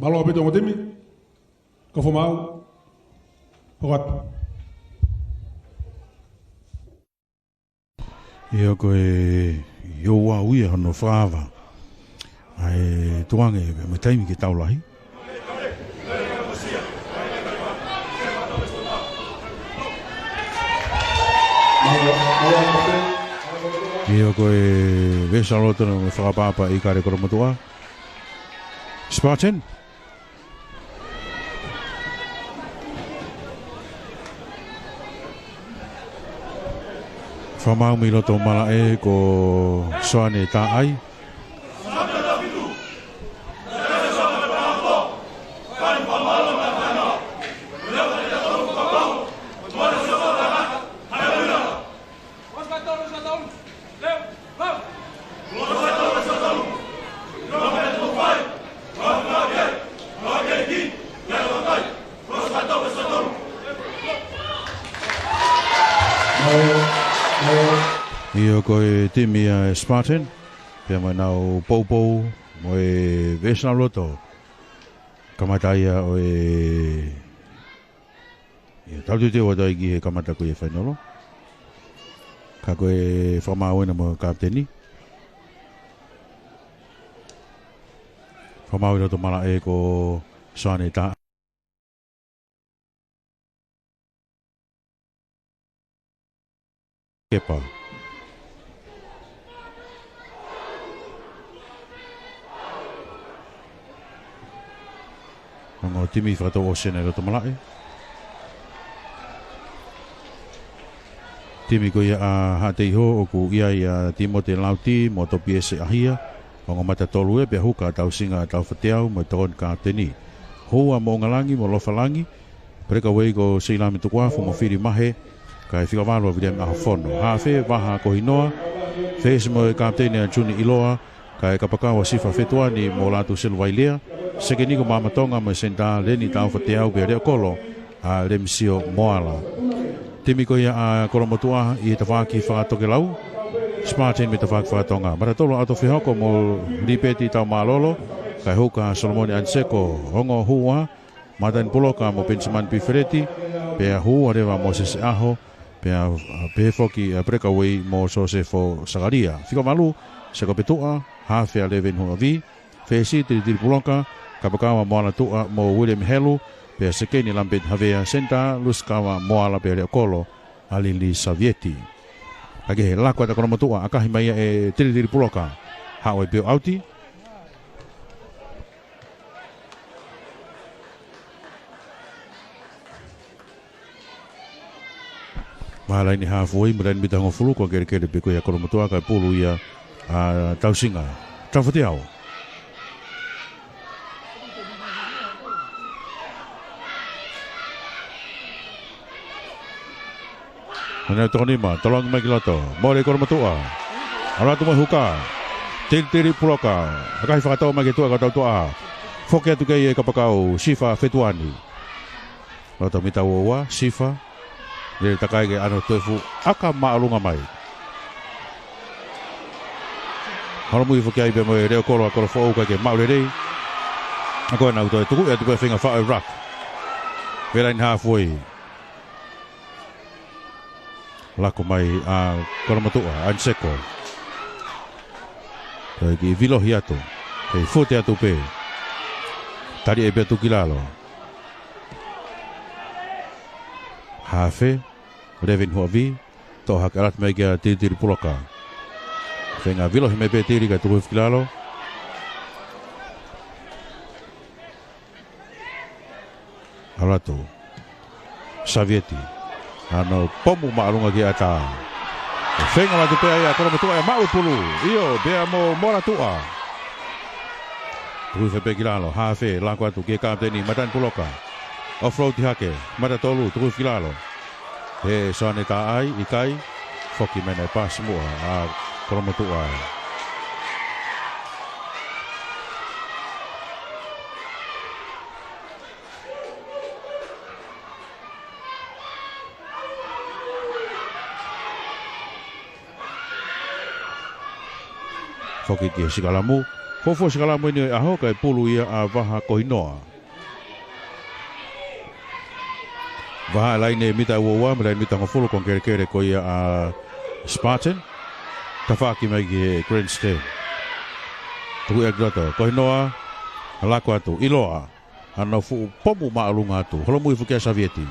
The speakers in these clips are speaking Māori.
Malo apito mo timi. Kofo mau. Hokat. Ia koe yo wa uia no whaawa. Ai tuange me taimi ki taulahi. Ia koe vesa lotona me whakapapa i kare koromatua. Spartan. Whamau mi loto mala e ko soane tā ai. Ia koe timi a Spartan, pia mai nau poupou, mo e vesna loto. Kamataia o e... Ia tautu te wata iki he kamata koe e whainolo. Ka koe whamauena mo kapteni. Whamau loto mala e ko soane ta. Kepa. Ngo timi whakatau o sena roto malae. Timi ko ia a hatei ho o ku ia ia timo te lauti mo to piese ahia. Ngo mata tolu e pia huka tau singa tau whateau mo toon ka teni. Hoa mo ngalangi mo lofalangi. Preka wei ko seilami tukwafu mo whiri mahe. Ka e whikawalo videm aho whono. Hawhe waha ko hinoa. Whese mo e kaptene a Juni Iloa. Ka e kapakawa sifa whetuani mo latu silwailea. Seke niko mamatonga mo senta leni tau whateau pia reo kolo a Lemsio Moala. Timi ko ia a koromotua i te whaki whakatoke lau. Spartan me te whaki whakatonga. Maratolo ato whihoko mo lipeti tau malolo. Kai huka Solomoni Anseko hongo hua. Matan puloka mo Benjamin Pifereti. Pea hua rewa mo sese aho. Pea pefoki breakaway mo Josefo Sagaria. Whika malu, seko petua, hawhea leven hunga vi. Whesi tiri puloka. Kapakawa moala tua mo William Helu, pea sekeni lampet havea senta, luskawa moala pea reo kolo, alili Savieti. Ake he lakwa ta kono tua, akahi maia e tiri puloka, hao e peo auti. Mahala ini hafuoi, mudain bitango fulu, kwa kere peko ya kono tua, kai pulu ia tausinga, tawhatiao. Nana toni ma tolong mai kiloto mole koromatua ala tu mai huka tiri puloka akai whakatau mai kitua ka tau tua foke atu kei e kapakau sifa fetuani loto mita uwa sifa le takai ke ano tofu aka maalunga mai haromui foke ai be mo reo kolo akolo fo ka ke maule rei ako na uto tu e tu be finga fa rock velain halfway lako mai a koromatua Anseko. Ki vilo hiato. Ki fote atu pe. Tari e betu kilalo. Hafe. Revin huavi. Toha karat mai kia tiri puloka. Whenga vilo hime pe tiri ka tuhu kilalo. Alatu. Savieti. Ano pomu maalunga ki ata. Whenga la tupea ia koromatua e mau pulu. Iyo, bea mo mora tua. Tuhu whepe kilalo. Hafe, lako atu ki kapteni matan puloka. Offroad hake, mata tolu, tuhu kilalo. He soane ta ai, ikai. Foki mene pas mua a koromatua. Foki ki sikalamu Fofo sikala mo ni aho kai pulu ia a vaha kohinoa. Vaha laine mita uoa, mita mita ngofolo kon kere ko ia a Spartan. Tawhaki mai ki grandstand. Tuku e grata, kohinoa, halako atu, iloa. Ano fu pomu maalunga atu, holomui fukia Savieti.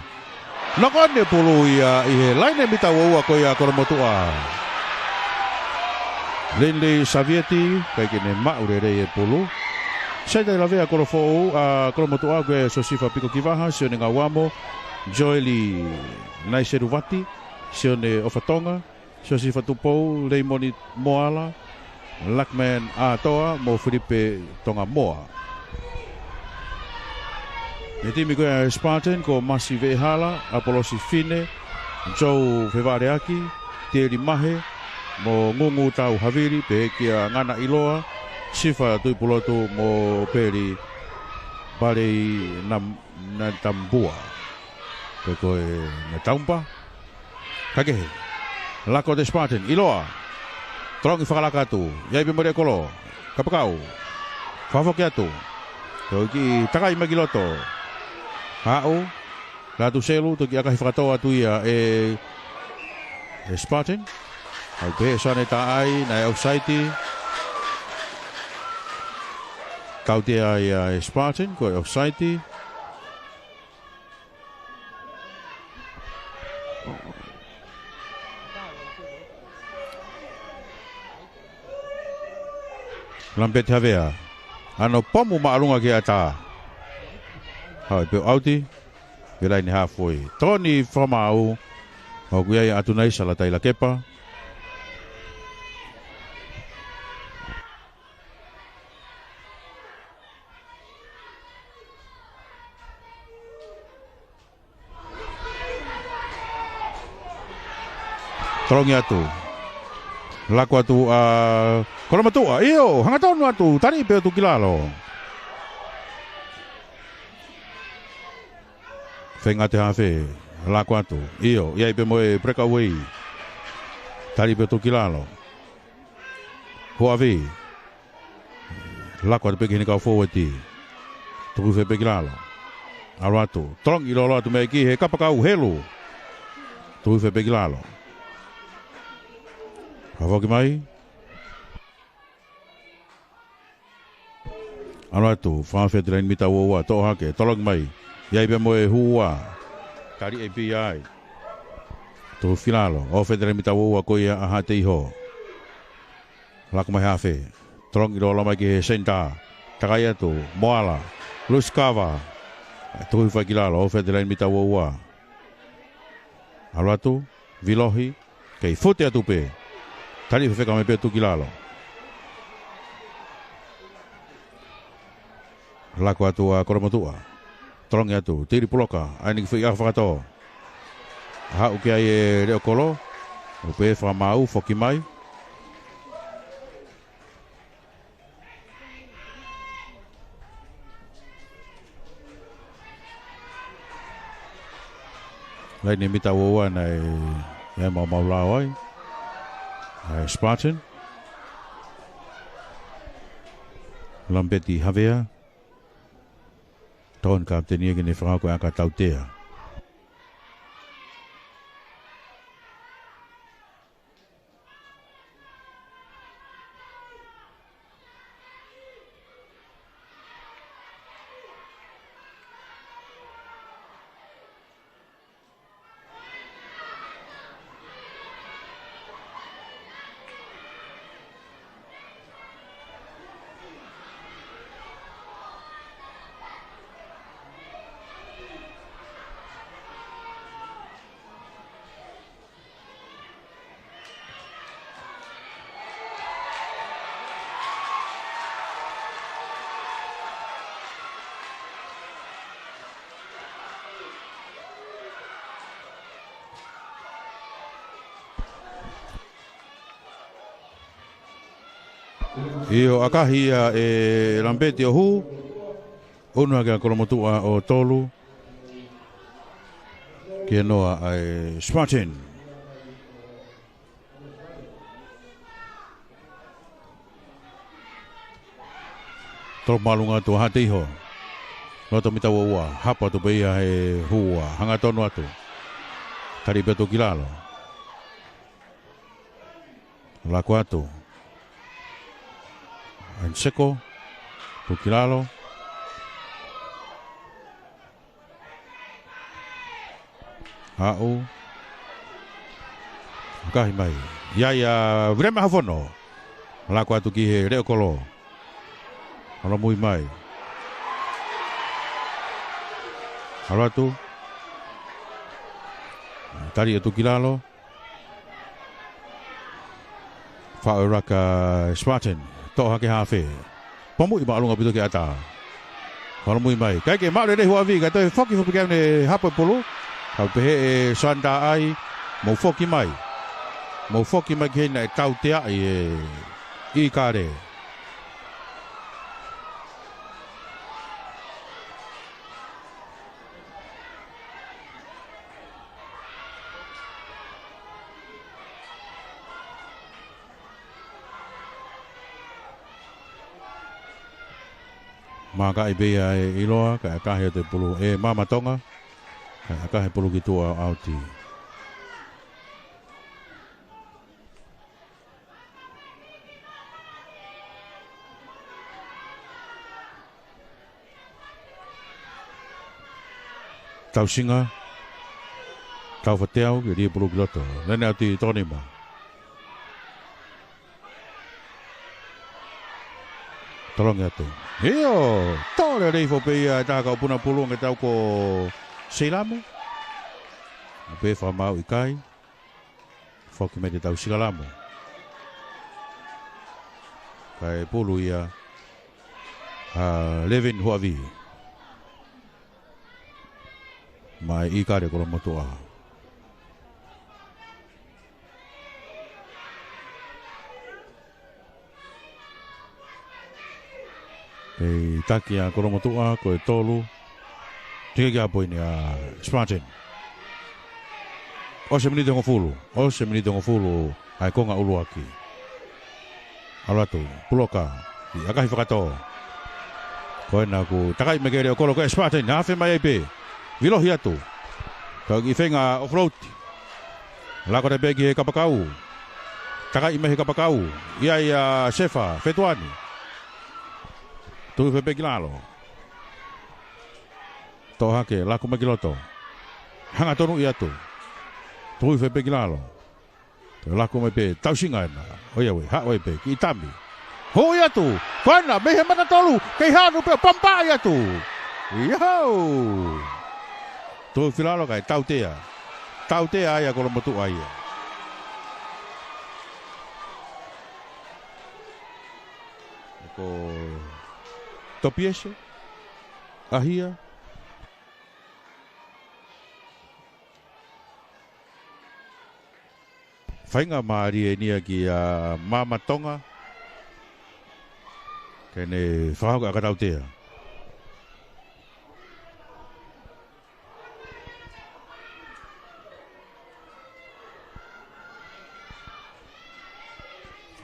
Nakone pulu ia ihe laine mita uoa ko ia koromotua. Lele Savieti, kai kene maurere e pulu. Sai dai lavea korofo a koromotua ke sosifa piko kivaha, sione ngawamo, Joeli Naiseruvati, sione Ofatonga, sosifa tupou, Leimoni Moala, Lakman Atoa, mo Filipe Tonga Moa. E timi koe Spartan ko Masi Vehala, Apolosi Fine, Joe Fevareaki, Tieri Mahe, mo ngungu tau Haviri, pe kia ngana iloa, sifa tui pulotu mo peri Barei na Tambua. Pe koe na Taumpa, kakehe, lako de Spartan, iloa, trongi whakalakatu, iai pimore kolo, kapakau, whafoki atu, koe ki takai magiloto, hao, latu selu, toki akahi whakatoa atu ia e Spartan, ai pe sane taai, na outside, kautea ia Spartan, koe outside, Lampet havea. Ano pomu maalunga ki ata. Hai pe auti. Vela ni halfway. Tony Famau. O kuia ia atunai sala taila kepa. Tolongi atu. Laku atu kono matua, iyo, hangatonu atu, tani pe tu kilalo. Fengate hafe, laku atu, iyo, iai pe moe breakaway. Tani pe tu kilalo. Huavi. Laku atu pe kini kau forwardi. Tuku fe pe kilalo. Alo atu, tolong ilolo atu me ki he kapakau helu. Tuku fe pe kilalo. Havoki mai. Ano atu, whawhawhete rein mita ua tō hake, tolong mai. Iai pe moe hua. Kari API. Tō filalo, o whete rein mita ua ko ia aha te iho. Lako mai hawhe. Tolong iro lamai ki he senta. Takai atu, moala. Luskava. Tō hiwhai ki lalo, o whete rein mita ua. Ano atu, vilohi. Kei fute atu pe. Tari whewheka me pe tu ki lalo. Lako atu a koromotua. Tolongi atu, tiri puloka, aini ki whi a whakato. Hau ki ai e reo kolo, upe whamau, whoki mai. Lai ni mita ua nei, e mau lao ai. Spartan. Lampeti havea. Ton kaptenia ki ne whakako a ka tautea. Io akahia e Lampeti o hu. Unua kia kolomotua o tolu. Kia noa ai Spartan. Tolo malunga tu ha te iho. Loto mita ua hapa tu beia he hua hanga tonu atu. Tari beto kilalo. Lako atu. Anseko tu kilalo. Au. Kahi mai. Ia vreme hafono. Lako atu ki he reo kolo. Hala mui mai. Hala tu. Tari atu kilalo. Whauraka Spartan. Toha ke hawhi. Pamu i maalunga pito ke ata. Hala mui mai. Kai ke maure re hua vi. Kai toi whoki whoki kau ne hapo pulu. Kau pehe e sanda ai. Mau whoki mai. Mau whoki mai ke hina e tau te ai i kare. Maka i bea e iloa, ka akahe te pulu e mamatonga, ka akahe pulu ki tua auti. Tau singa, tau whateau, ki ria pulu ki loto. Nene auti tōni ma. Tolongi atu. Heo, tōre rei fo pei tā kau puna pulu nge tau ko seilamo. Pe wha mau i kai. Whoki me te tau sigalamo. Kai pulu ia Levin Huavi. Mai i kare kolo motua. Kei taki a kolo motua, ko e tolu. Tika ki a poini a Spartan. Ose minute ngofulu. Ose minute ngofulu. Ai konga uluaki. Alatu, puloka. I akahi whakato. Koe na ku takai megere o kolo ko e Spartan. Hawhi mai eipe. Vilohi atu. Kau ki whenga offroad. Lako te begi he kapakau. Takai me he kapakau. Ia ia sefa, fetuani. Tui fe begi lalo. Tō hake, lako magiloto. Hanga tonu i atu. Tui fe begi lalo. Lako me pe tausinga ena. Oia we, hawa pe, ki itami. Ho i atu. Koina, mehe mana tolu. Kei hanu pe, pampa i atu. Iho. Tui filalo kai, tautea. Tautea aia kolo motu aia. Ko topiese. Ahia. Whainga maari e nia ki a mamatonga. Kene whahauka a katautea.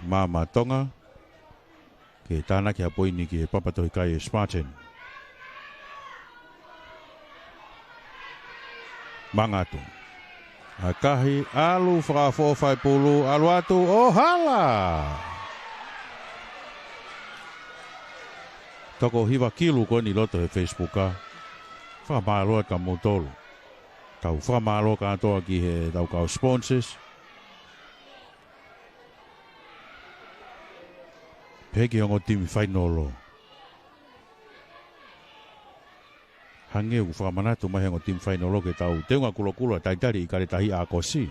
Mamatonga. Ke tāna ki a poini ki e papatohi kai e Spartan. Mangatu. A kahi alu whakafo whai pulu alu atu o hala. Toko hiwa kilu ko ni loto he Facebooka. Whamaloa ka motolu. Tau whamaloa ka atoa ki he tau kau sponsors. Peki ongo timi whainolo. Hange u whakamanatu mahi ongo timi whainolo ke tau teunga kulo taitari i kare tahi a kosi.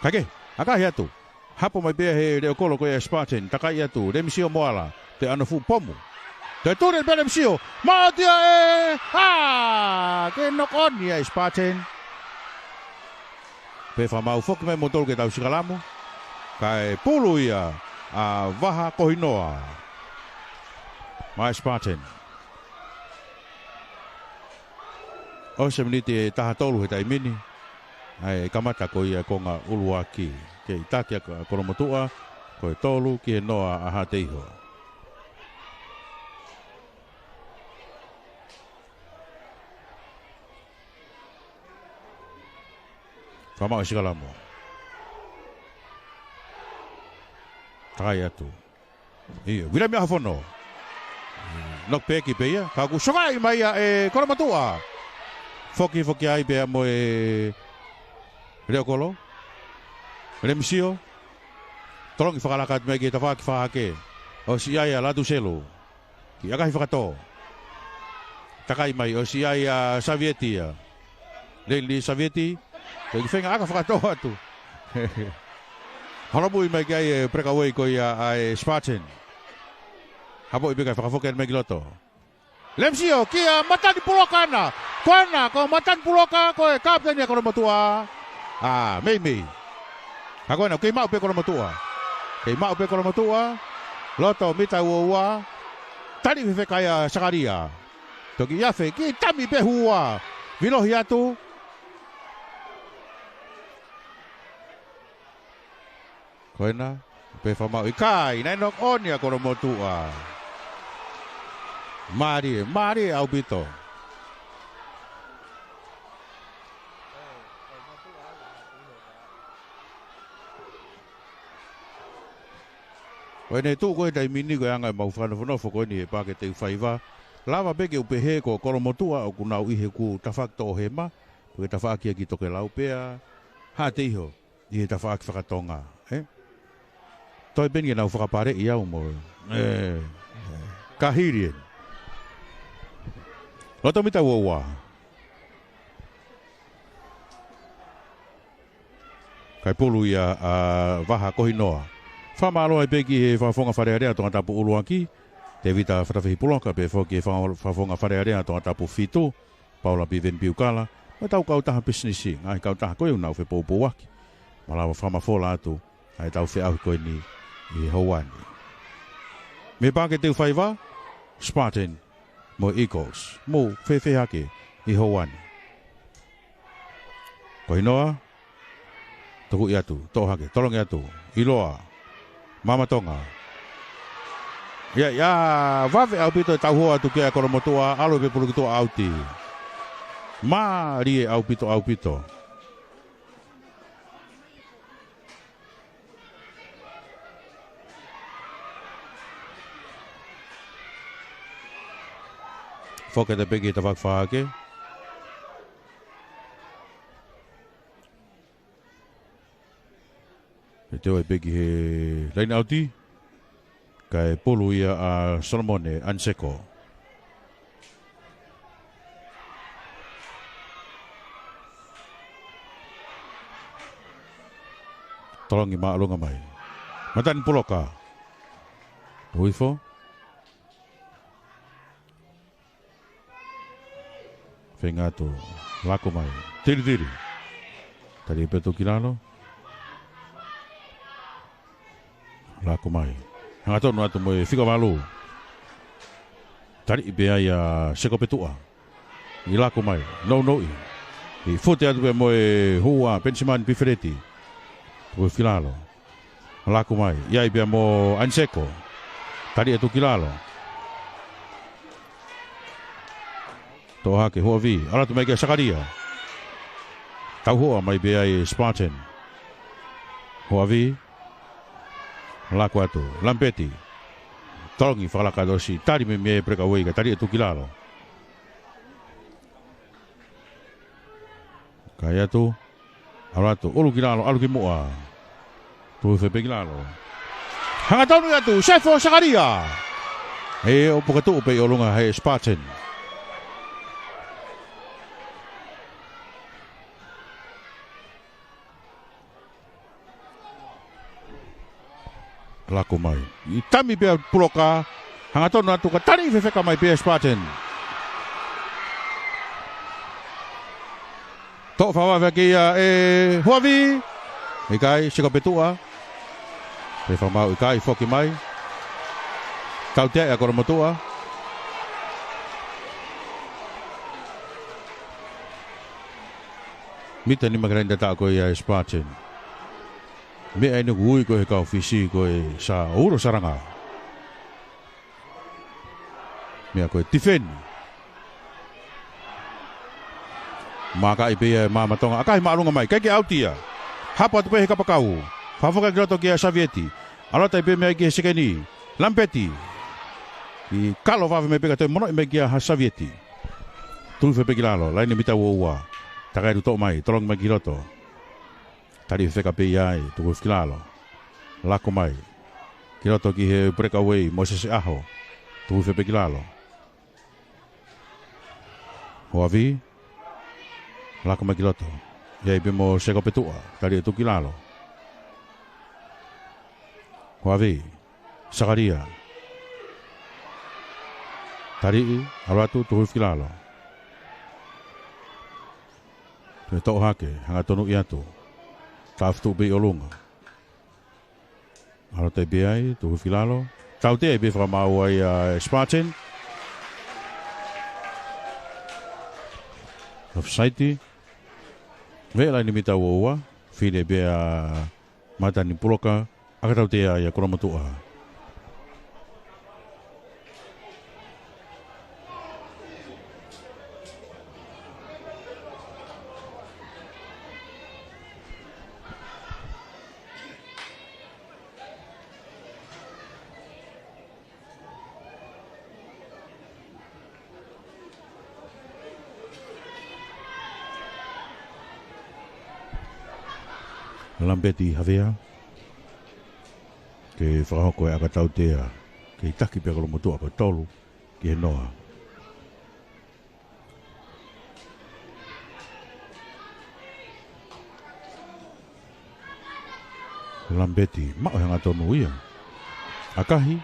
Kake, akahi atu. Hapo mai pia he reo kolo koe Spartan. Takai atu, remisio moala. Te anafu pomu. Te tūre pe remisio. Mātia e! Ke nokoni e Spartan. Pe whamau whoki mai motoro ke tau sikalamu. Kai pulu ia. A waha kohinoa. Mai Spartan. O se miniti e taha tolu he tai mini. Ai kamata ko ia konga uluaki. Ke itakia ka koromotua. Ko e tolu ki he noa aha teiho. Whamau e sikalamo. Takai atu. Ia, wira mea hafono. Nok peki pe ia. Kaku sokai mai ia e Koramatua. Foki ai pe mo e Reo Kolo. Remisio. Tolong i whakalakat mai ki tawhaki whahake. O si ai a latu selo. Ki akahi whakato. Takai mai o si ai a Savietia. Leili Savieti. Ki whenga aka whakato atu. Haramui mai ki ai e Prekaway ko ia ai Spartan. Habo i bika whakafoken mai ki loto. Lemsio ki a Matan Puloka na. Kuana ko Matan Puloka ko e kapten ia Koramatua. Mei. Ako na kay mau pe Koramatua. Kay mau pe Koramatua. Loto mita ua. Tani fe kaya Sakaria. Toki yafe ki tami pe hua. Vilohi atu. Koina pe famau ikai nai nok on ya Koramatua. Mari Albito. Koine tu koe dai mini koe anga mau whanawhano whako ni e pake te whaiva. Lava beke upe he ko Koramatua o kunau ihe ku tawhak tō he ma. Puke tawhakia ki toke lau pea. Ha te iho, i he tawhak whakatonga. Toi bengi nau whakapare i au mo. Kahirien. Loto mita ua. Kai pulu ia waha kohinoa. Whamalo ai peki he whafonga wharearea tonga tapu uluaki. Te vita whatawhi pulonga pe whoki he whafonga wharearea tonga tapu whitu. Paula Biven Piukala. Ma tau kau taha businessi. Ngai kau taha koe unau whe poupo waki. Malawa whamafola atu. Ai tau whe au koe ni i Hawani. Me pake teu whaiva. Spartan. Mo Eagles. Mo whewhe hake i Hawani. Koinoa. Tuku i atu. Tohake. Tolongi atu. Iloa. Mama Tonga. Ya, vave au pito tau hoa tu kia Koramatua, alo pe pulu kitua auti. Rie au pito. Foke te peki te whakwhake. E teo e peki he leina auti. Kai pulu ia a Solomone Anseko. Tolongi maalunga mai. Matan Puloka. Uifo. Fengatu. Lako mai. Tiri. Tadi petu kilano. Lako mai. Hanga tonu atu mo e whika walu. Tari i bea ia seko petua. I lako mai. No. I fute atu e mo e hua Pensiman Pifereti. Tuwe filalo. Lako mai. Ia i bea mo Anseko. Tari atu kilalo. Tohake hua vi. Alatu mai kia Sakaria. Tau hoa mai bea i Spartan. Hua vi. Lako atu, Lampeti. Tolongi whakalakadosi. Tari me mea Prekaway ka tari atu kilalo. Kai atu. Aratu, ulu kilalo, alu ki mua. Tuhi whepe kilalo. Hanga taunu atu, Sefo Sakaria. He opokatu upe i olunga he Spartan. Lako mai. I tami pia Puloka. Hanga tonu atu ka tari whewheka mai pia Spartan. Tok whawawe ki e Huavi. Ikai, siko petua. Pe whamau ikai, whoki mai. Tau tea Koramatua. Mita ni makarenda ta ko ia Spartan. Me ai no gui ko he ka ofisi ko e sa uro saranga. Me ko tifen. Maka ipe mama tonga akai maalunga mai kai ke autia. Hapa tu pe kapakau. Fafoka groto ki Savieti. Alota ipe me ki sekeni. Lampeti. I kalo va me pega te mono me ki Savieti. Tu fe pegilalo, lain mita woa. Takai tu to mai, tolong mai giroto. Tadi fe ka pe ai tu filalo. Lako mai. Giroto ki he breakaway Moses Aho. Tu fe pegilalo. Hoavi. Lako mai giroto. Ia ipe mo seko petua, tadi tu kilalo. Hoavi. Sakaria. Tadi alatu tu filalo. Te tau hake, hanga tonu i atu. Taftu be olunga. Alo te beai, tu filalo. Tau te be whamau ai Spartan. Of Saiti. Vela ni mita woa. Fide bea matani puloka. Aka tau te ai a koromatua. Lampeti havea ke whakahoko e akatau tea ke taki pia kolomotua pa tolu ki he noa. Lampeti mao hanga tonu ia akahi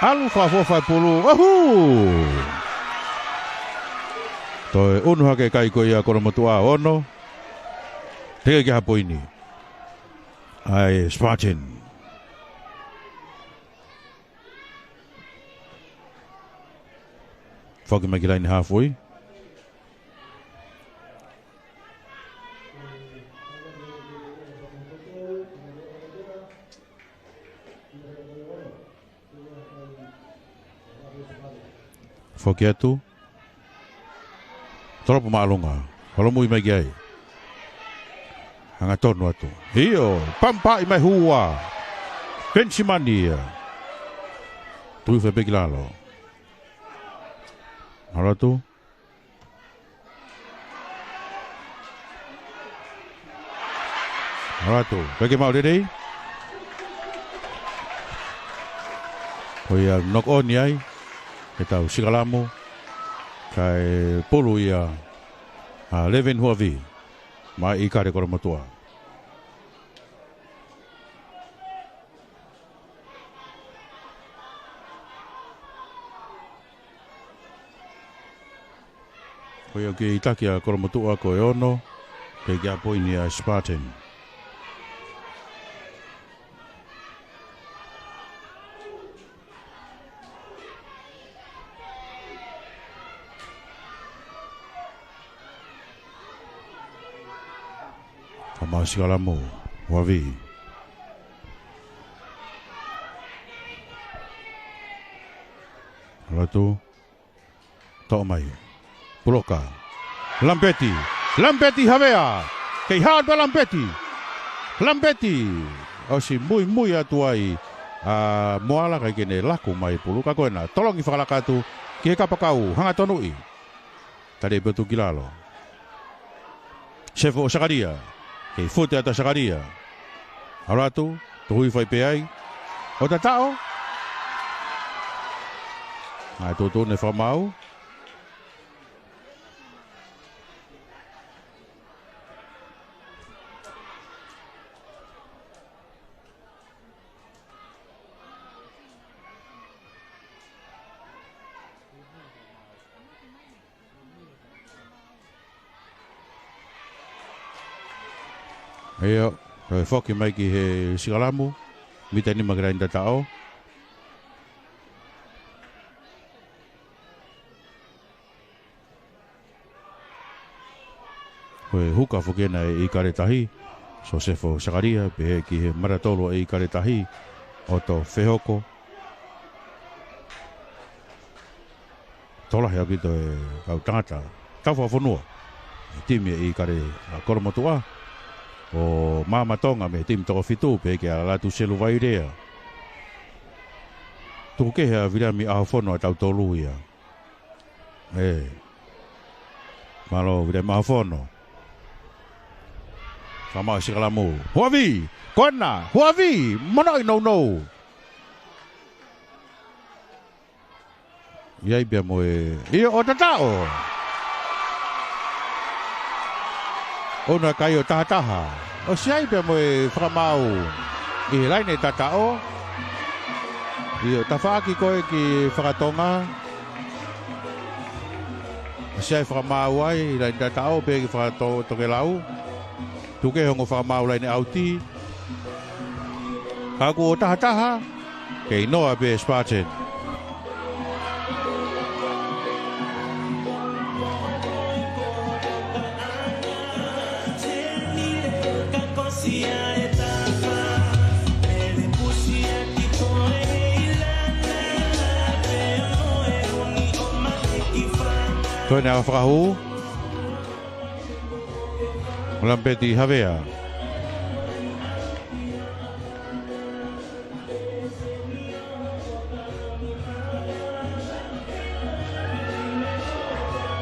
alu whawhawhai pulu ahu toi unu hake kai ko ia kolomotua ono teke ki hapoini ai Spartan. Foki mai ki laini halfway. Foki atu. Toropo maalunga. Holomui mai ki ai. Hanga tonu atu. Hio, pampa i mai hua. Pensimania. Tui fe pegilalo. Halo tu. Halo tu. Pegi mau dede. Hoia knock on yai. Kita usikalamu. Kai pulu ia. Leven huavi. Mai i kare koromatua. Koe o ki itaki a koromatua ko e ono, ke kia poini a Spartan. Masikalamu, wavi. Lalu tok mai. Puloka. Lampeti. Lampeti havea. Kei hard Lampeti. Lampeti. Osi mui atuai. Moala kai kene laku mai puluka koena. Tolongi whakalakatu. Ki he kapakau. Hanga tonui. Tade betu kilalo. Sefo Sakaria. Kei fute ata Sakaria. Alatu, tuhui fai pe ai. O tatao. Ai tutu ne whamau. Eo, foki mai ki he sikalamu, mita ni magrai nda tao. Koe huka fokena e i kare tahi, so sefo Sakaria, pe ki he maratolo e i kare tahi, o to whehoko. Tola hea ki to e au tangata, tau whafonua. timi I kare koromotua o mamatonga me timi toko fitu pe ke ala tu selu vai rea tu ke ha vira mi a fono tau tolu ia malo vira ma fono kama sikalamu huavi kona huavi monoi no Iai bia moe Ia o tatao Ona kai o tahataha O siai bia moe whakamau I laine tatao Ia tawhaaki koe ki whakatonga O siai whakamau ai I laine tatao pe ki whakatoke lau Tuke hongo whakamau laine auti Kaku o tahataha Kei noa be Spartan Toi na whakahu Lampeti Havea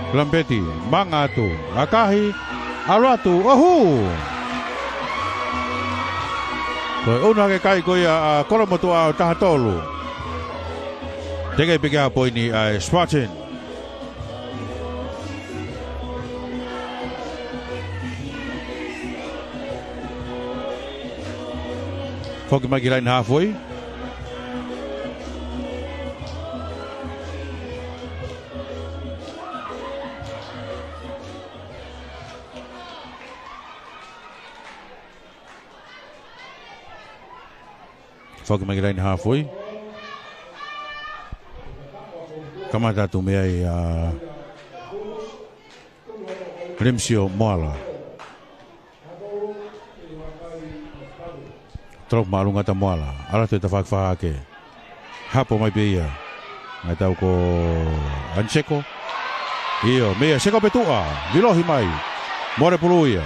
Lampeti Mangatu Akahi Aluatu Ohu Toi una ke kai koe a koromotu a tahatolu Teke pika poini a Spartan Foki mai ki line halfway. Foki mai ki line halfway. Kamata tu mea I Rimsio Moala. Trok marunga ta moala. Ala te whakawhake. Hapo mai beia. Ngai tau ko Anseko. Iyo, mea seko petua. Vilohi mai. More puluia.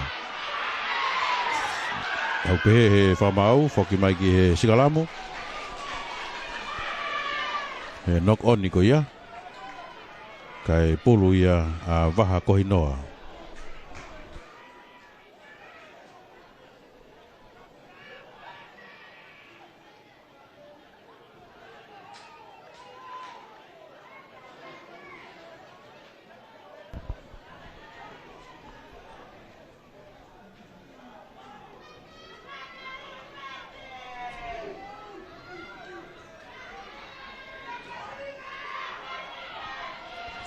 Tau pe he whamau. Whoki mai ki he Sigalamu. He knock on niko ia. Kai pulu ia a waha kohinoa.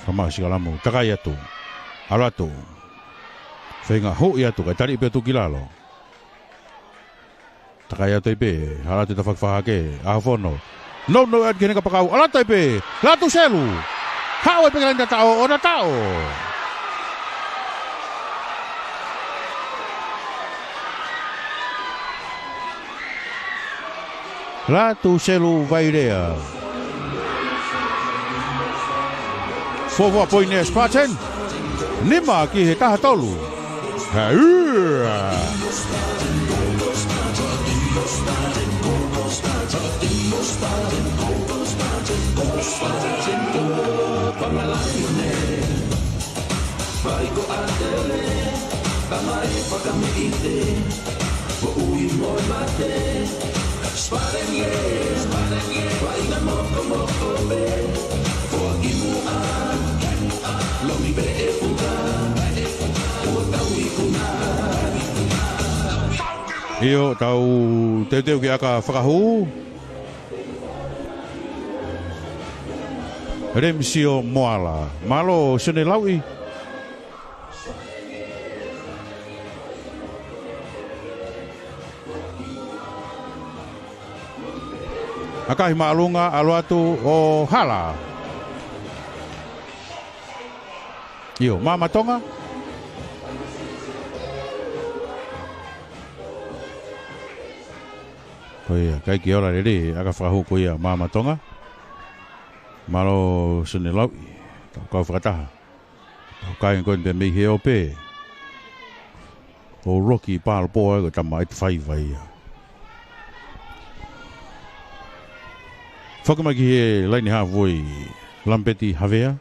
Kama Sigalamu takai atu alatu whenga ho I atu kai tari pe tu kilalo takai atu ipe alatu ta whakawhake ahafono no at kene ka pakau alatu ipe latu selu hao ipe kalenda tao o na tao latu selu vairea Fofo poine Spartan. Nima ki he tahatolu. Iyo tau teu ki aka whakahu Remsio Moala Malo sene laui Akahi maalunga aluatu o hala Iyo Mama Tonga Koia, kai ki ora rere, aka whakahu koia Mama Tonga. Malo sene lau, kau whakataha. Kai koe te mihi o pē. o Rocky Palpoa ko tama it 5 vai. Whakamaki he laini ha voi Lampeti Havea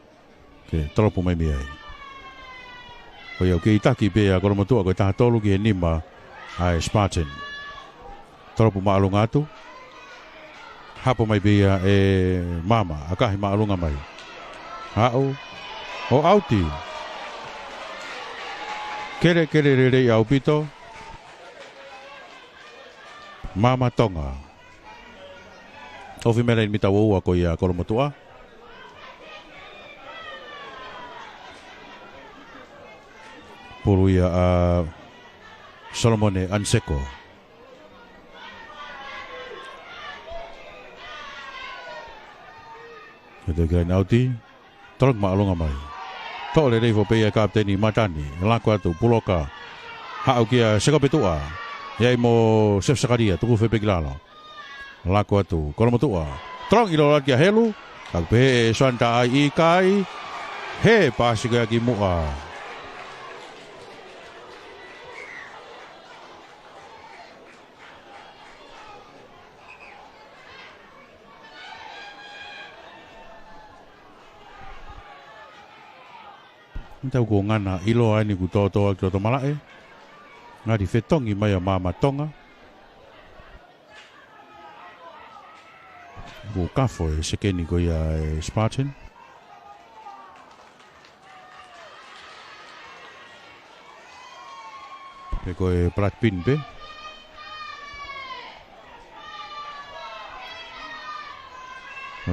ke talopu mai mea ai. Ko iau ke itaki pe a koromatua ko taha tolu ki he nima ai Spartan. Talopu maalunga atu. Hapo mai pia mama akahi maalunga mai. Hao o auti. Kere rere au pito. Mama tonga. Ofi mera mita wau ko ia koromatua. Puru ia Solomone Anseko. Ito kaya nauti, tolong maalunga mai. Tole rei fo peia kapteni Matani, lako atu puloka. Hau kia sekapetua, yai mo Chef Sakaria tuku fe pegilalo. Lako atu kolomotua. Tolong ilolat kia helu, kakpe santa ai ikai, he pasika ki mua. Tau ko ngana ilo ai ni ku toto ak toto malae. Ngari fetongi mai a mama tonga. Ko kafo e sekeni ko ia Spartan. Pe ko e Brad Pin pe.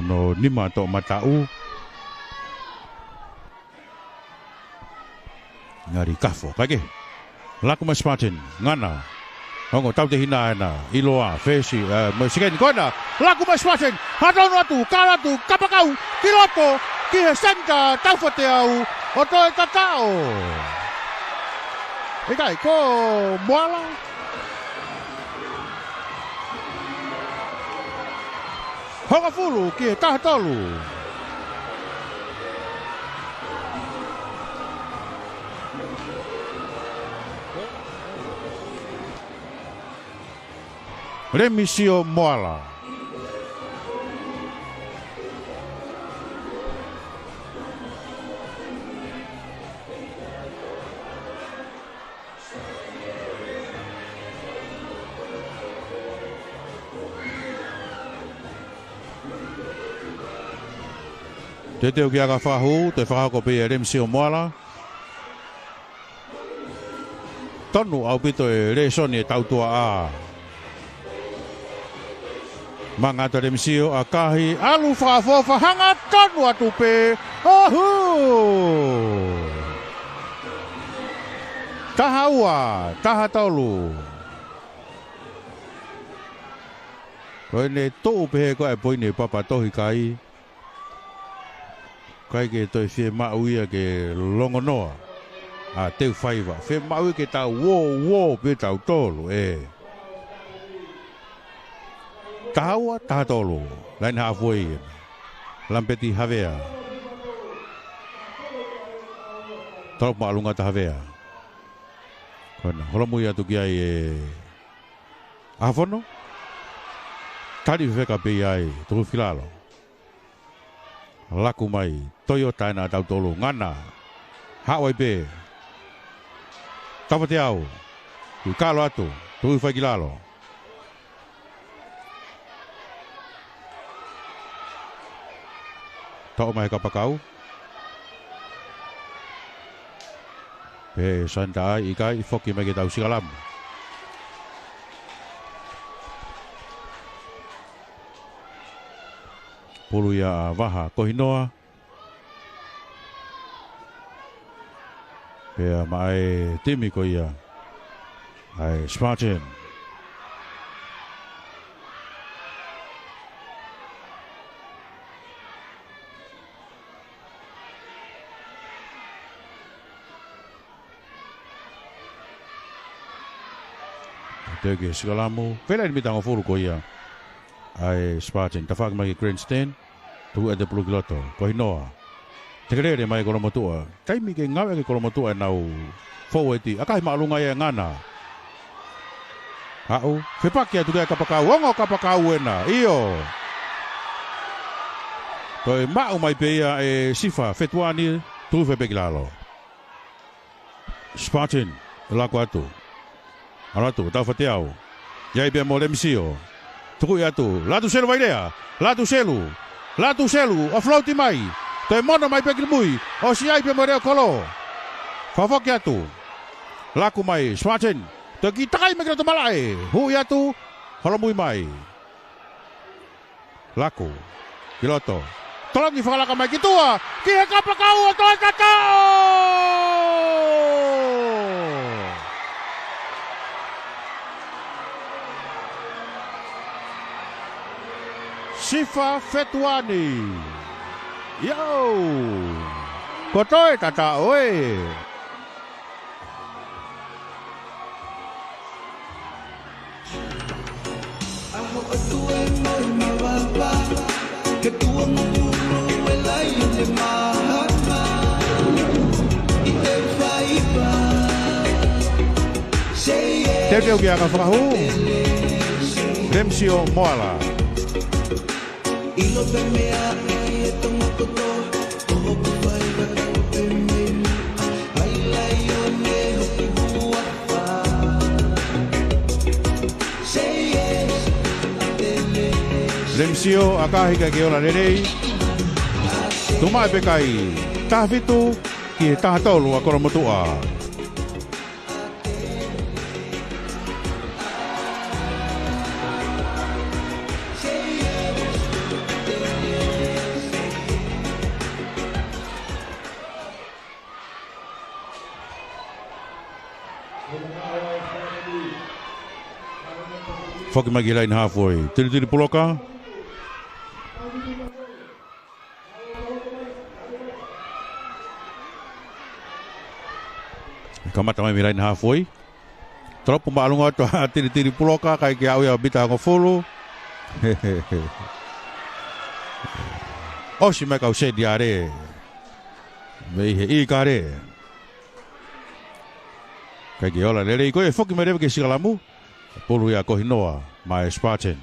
No nima to matau. Ngari kafo, kage. Laku mas Spartan, ngana. Hongo tau te hina na iloa, fesi, musiken kona. Laku mas Spartan, hatono atu, kalatu, kapakau, kiloto, kihe senta, taufote au, oto e tatao. Ikai, ko moala. Honga fulu, kihe tahatolu. Remisio Moala. Te teo ki aga whahu, te whahako pe Remisio Moala. Tonu au pito e resoni e tautua a. Mga Remisio akahi alu whaafofa hanga tonu atu pe. Ohu! Taha ua, taha taulu. Koe ne tou pehe koe poine papa tohi kai. Kai ke toi fie mauia ke longonoa. A teu whaiva. Fie maui ke tau wo pe tau tolu Tahaua tahatolo, lain hafoi, Lampeti Havea. Tolok maalunga tahavea. Kona, holomuia tu kiai afono. Tadi veka pe ai, tu filalo. Laku mai, Toyota na tautolo, ngana. Hawai pe. Tapate au. Tu kalo atu, tu fagilalo. Tau mai kapakau. Pe santa ikai foki mai ke tau sigalam. Puluia vaha kohinoa. Pe mai timi ko ia. Ai Spartan. Tege sigalamu. Vela ni mitang ofuru ko ia. Ai Spartan. Tafag mai grandstand. Tu ada pulu kiloto. Ko hinoa. Tegerere mai kolomotua. Taimi ke ngawe ke kolomotua nau. Foweti. Akai maalunga ia ngana. Au, whepake atu kia kapakau, ongo kapakau ena, iyo. Koe mau mai peia e sifa, fetuani, tuwe pekilalo. Spartan, lako atu. Aratu, tau whateau. Iai pia mo lemsio. Tuku i atu, latu selu vai lea, latu selu, o flauti mai. Toi mono mai pekil mui, o si ai pia mo reo kolo. Whafoki atu. Laku mai, Spartan. Toi ki takai me kira to malae. Hui atu, holomui mai. Laku, kiloto. Tolong whakalaka mai ki tua. Ki he kapakau o toi katao! Sifa Fetuani. Yo. Kotoi tata oi. Ako atuan mo'y mababa. Ketua mapuro walay yung limahama. Itefaiba. Say yes. Teu kia ka whakahu. Remsio Moala. Ilo pemea ay itong makoto. Oo kupay batang pemil. Ay layon e hukibuwa pa. Say yes. Remsio akahi ka keola rerei. Tumai pekai. Tahvitu ki tahatolu a koromotua. Foki magi line halfway. Tiri puloka. Kamata mai line halfway. Tropo maalunga to tiri puloka kai ke au ya bita ngo folo. Oshi mai kau se diare. Mei he I kare. Kai ke ola lele ko e foki mai ke sigalamu. Pulu ya kohinoa mai Spartan.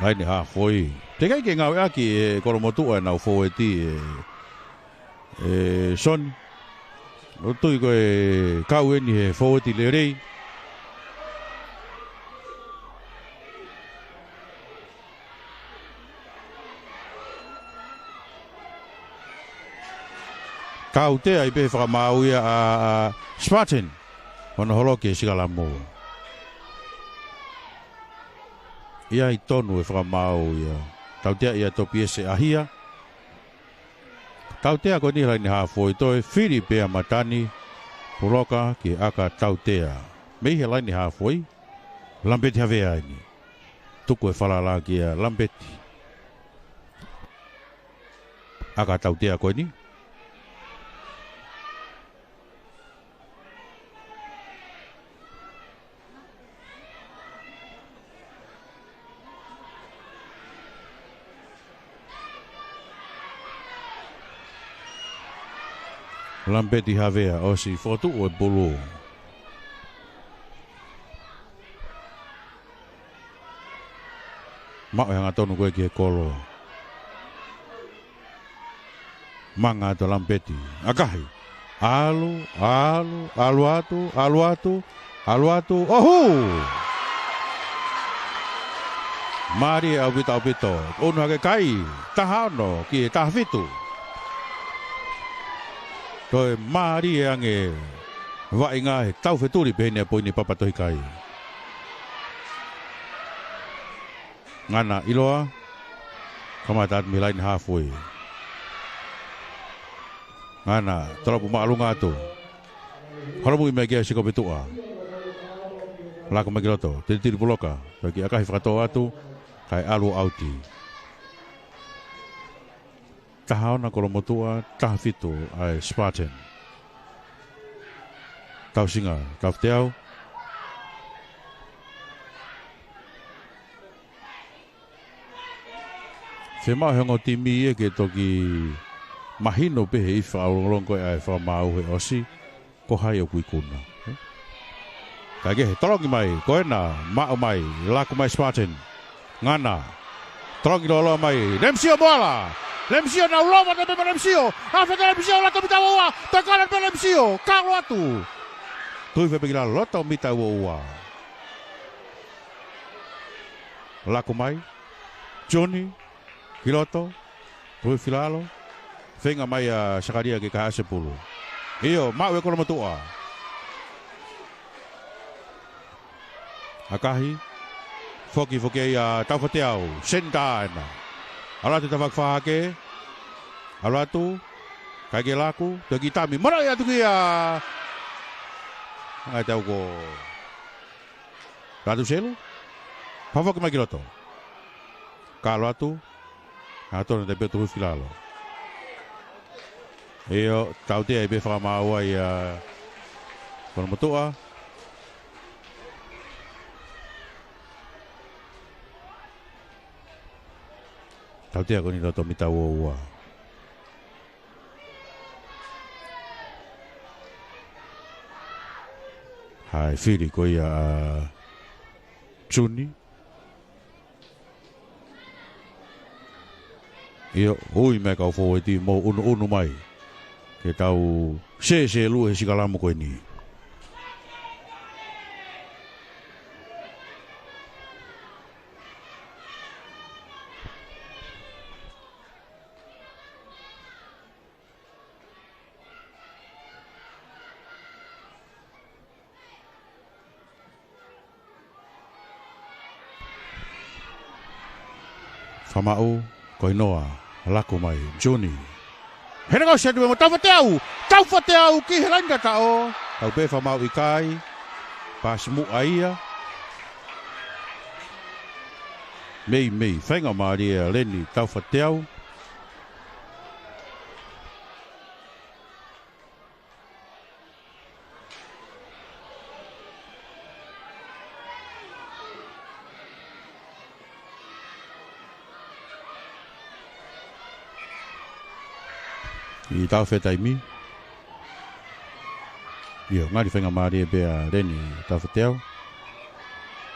Ai ni ha foi. Te kai ke ngau aki e koromotu e nau fo ti son. O tui ko e kau e ni e fo ti le rei. Kau te ai pe whakamau ia a Spartan. Hono holoke sigalamu. Ia I tonu e whakamau ia. Tau tea ia topi ese ahia. Tau tea ko ni haini hafo I toi whiri pea matani. Puloka ki aka tau tea. Mei he laini hafo I. Lampeti havea ini. Tuku e whalala ki a lampeti. Aka tau tea ko ni. Lampeti havea o si fotu o bulu. Mau yang atonu koe ki kolo. Manga to lampeti. Akahi. Alu atu. Ohu! Mari au pito. Onu hake kai. Tahano ki tahvitu. Toi mari ange vai nga he tau feturi pene po ni papa toi kai. Ngana iloa kamatat milain halfway. Ngana tropu maalunga tu. Haramu imege siko betua. Lako magiloto tiri puloka bagi akahi fakato atu kai alu auti. Tahau na kolomotua tahfitu ai Spartan. Tau singa, tau teau. Whemau hengo timi e ke toki mahino pe he whaolong koe ai whamau he osi, ko hai o kui kuna. Ka ke he tolongi mai, koe na, mao mai, lako mai Spartan, ngana, tolongi lolo mai, Lemsio moala, Lemsio na ulova na beba Lemsio, awheta Lemsio lako mita ua, takaran pe Lemsio, karo atu. Tui fe pekila loto mita ua. Lako mai, Johnny, Kiloto, tui filalo, Venga mai a Sakaria ke kaha sepulu. Iyo, mau e kono matua. Akahi, foki ai a tauwhateau, sendana. Alatu tawhakwhake, alatu, kai ke laku, te ki tami, marai atu ki a... Ai tau ko... Ratu selu, pafoki mai kiloto. Ka alatu, atona te petu hufilalo. Iyo, tau te ai be whamau ai a... Kono matua. Tau te ako ni loto mita ua. Hai, whiri ko ia Juni. Iyo, ui me kau fōweti mo unu mai. Ke tau se lu he sikalamu koe ni. Whamau, koe noa, lako mai, Johnny. Hena kau siya duwe mo, tau whateau, ki he ranga tao. Tau pe whamau i kai, pas mu aia. Mei, whainga maria, leni, tau whateau. I tau whetai mi. Iyo, ngāri whainga maari e bea reni tau wheteo.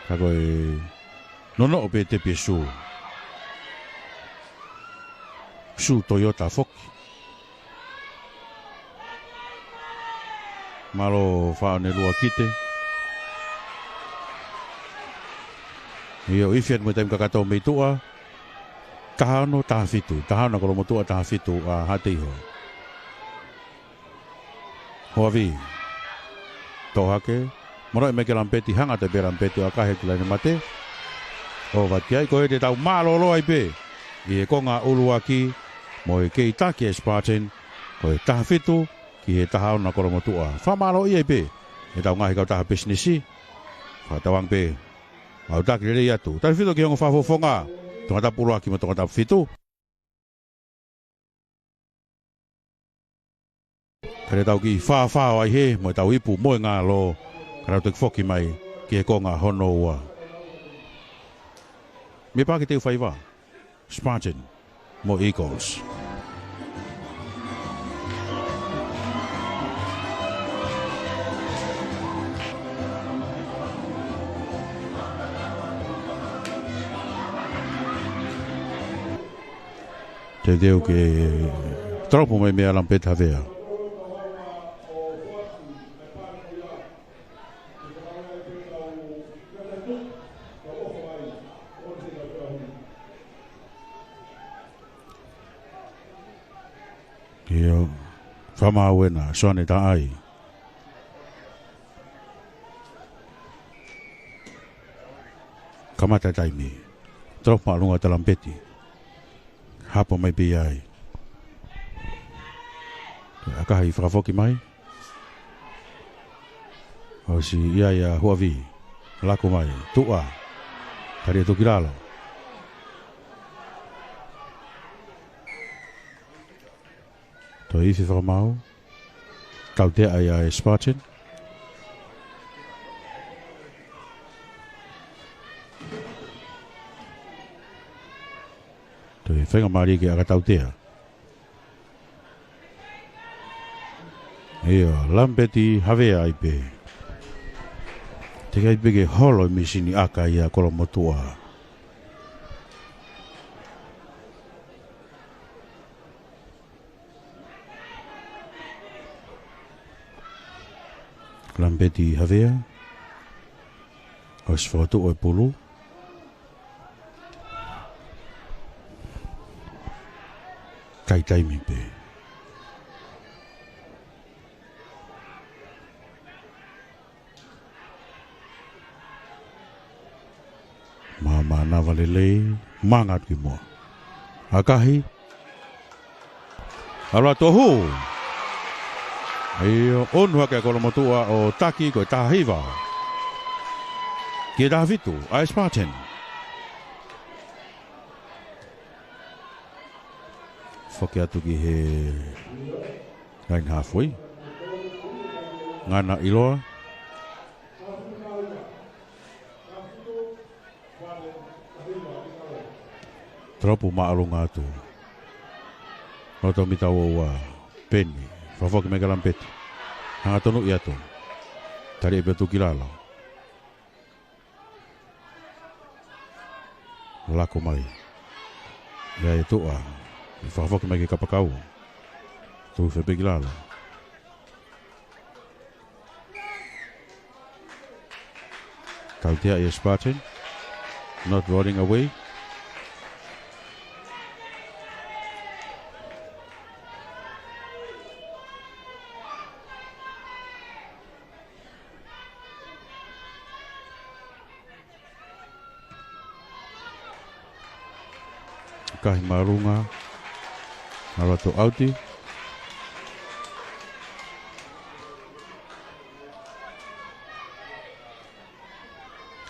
Ka koe nono o pe te pe su. Su Toyota Foki. Malo whaone lua kite. Iyo, ifian mo taim kakato mei tua. Tahano tahafitu. Tahano kolo mo tua tahafitu a hateiho. Hoavi, tohake, moro me ke lampeti hanga te be lampeti akahe ki laine mate. O vatiai koe te tau malolo ai pe. I e konga ulu aki, mo e kei taki e Spartan, ko e taha fitu, ki e taha ona koromotua. Whamalo i ai pe, e tau ngahi kau taha businessi. Whatawang pe, mau taki rei atu. Taha fitu ki hongo whafofonga, tonga tapu ulu aki mo tonga tapu fitu. Kare tau ki whawhao ai he, mo tau ipu moe ngā lo, kare tau whoki mai, ki e konga hono ua. Me pāki te uwhaiwa, Spartan, mo Eagles. Te deu ke tropo mai mea lampeta vea. Iyo, whamau ena, soane ta ai. Kamata taimi, tropa lunga talampeti. Hapa mai pe ai. Akahi whakafoki mai. O si ia huavi, lako mai, tua, kare tukiralo. To ifi whakamau, kau te ai ai Spartan. To i whainga maari ki aga tau tea. Ia, lampeti havea ai pe. Te kai peke holo misini aka ia kolomotua. Lampeti havea. Os foto o pulu. Kai taimi pe. Mama na valele mangat ki mo. Akahi. Ala tohu. Ai on haka ko motua o taki ko tahiva. Ki Davitu, ai Spartan. Foki atu ki he line halfway. Ngana iloa. Tropu maalunga atu. Roto mitawa wa peni. Fafoki mega lampeti. Hanga tonu i atu. Tari e betu kilala. Lako mai. Ya itu Fafoki mega kapakau. Tu fe kilala. Kautia is Spartan. Not running away. Kahi marunga. Arato auti.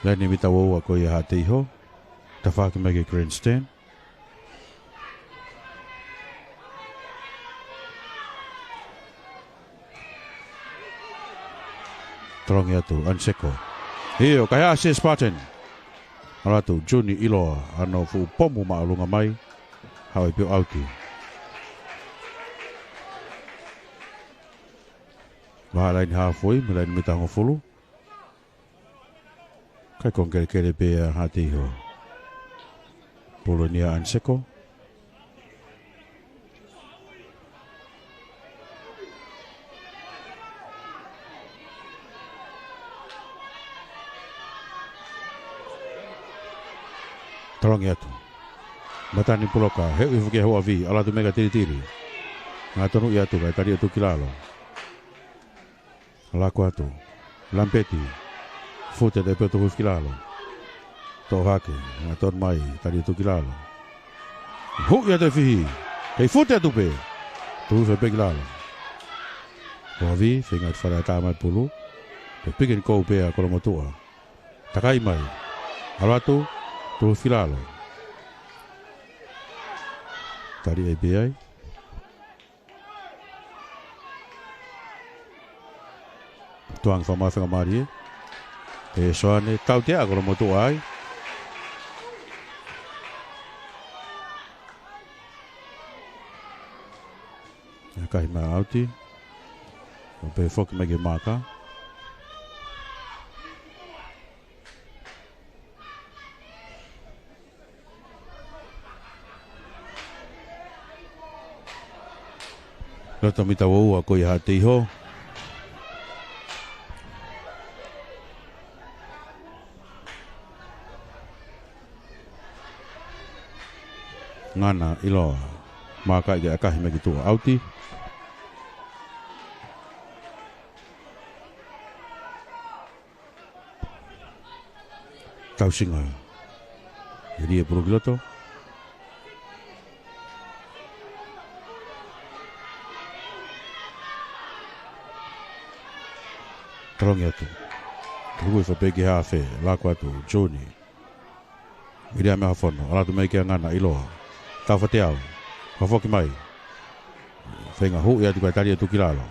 Lani mita wawa ko ia hate iho. Tawhaki mege grandstand. Trongi atu, Anseko. Heo, kaya ase Spartan. Arato, Juni Iloa, ano fu pomu maalunga mai. Hawai pio auti. Mahalain halfway, malain mitango fulu. Kai kong kere pea hati iho. Polonia Anseko. Tarangi atu. Matani puloka, heu ifuke hoa vi, ala tu mega tiri. Ngā tonu i atu, kai tari atu kilalo. Alako atu. Lampeti. Fute de petu huf kilalo. Tō hake, ngā ton mai, tari atu kilalo. Hu i atu fihi. Hei fute atu pe. Tu hufe pe kilalo. Hoa vi, whingat whara tāmai pulu. Pe pikin kou pea kolomotua. Takai mai. Alatu. Tu filalo. Tari ai beai. Tuang whamawhinga marie. E soane tau te agora motu ai. Kahi mai auti. Pe foki mege maka. Rata mita waua ko i hate iho. Ngana iloa. Maka i akahi me ki tua auti. Tau singa. Jadi e puru kiloto. Tarongi atu. Tuku i whapeki hawhe, lako atu, Joni. Iria mea whono, alatu mei kia ngana iloa. Tau whateau, whafoki mai. Whenga hu i atu kai tari atu kilalo.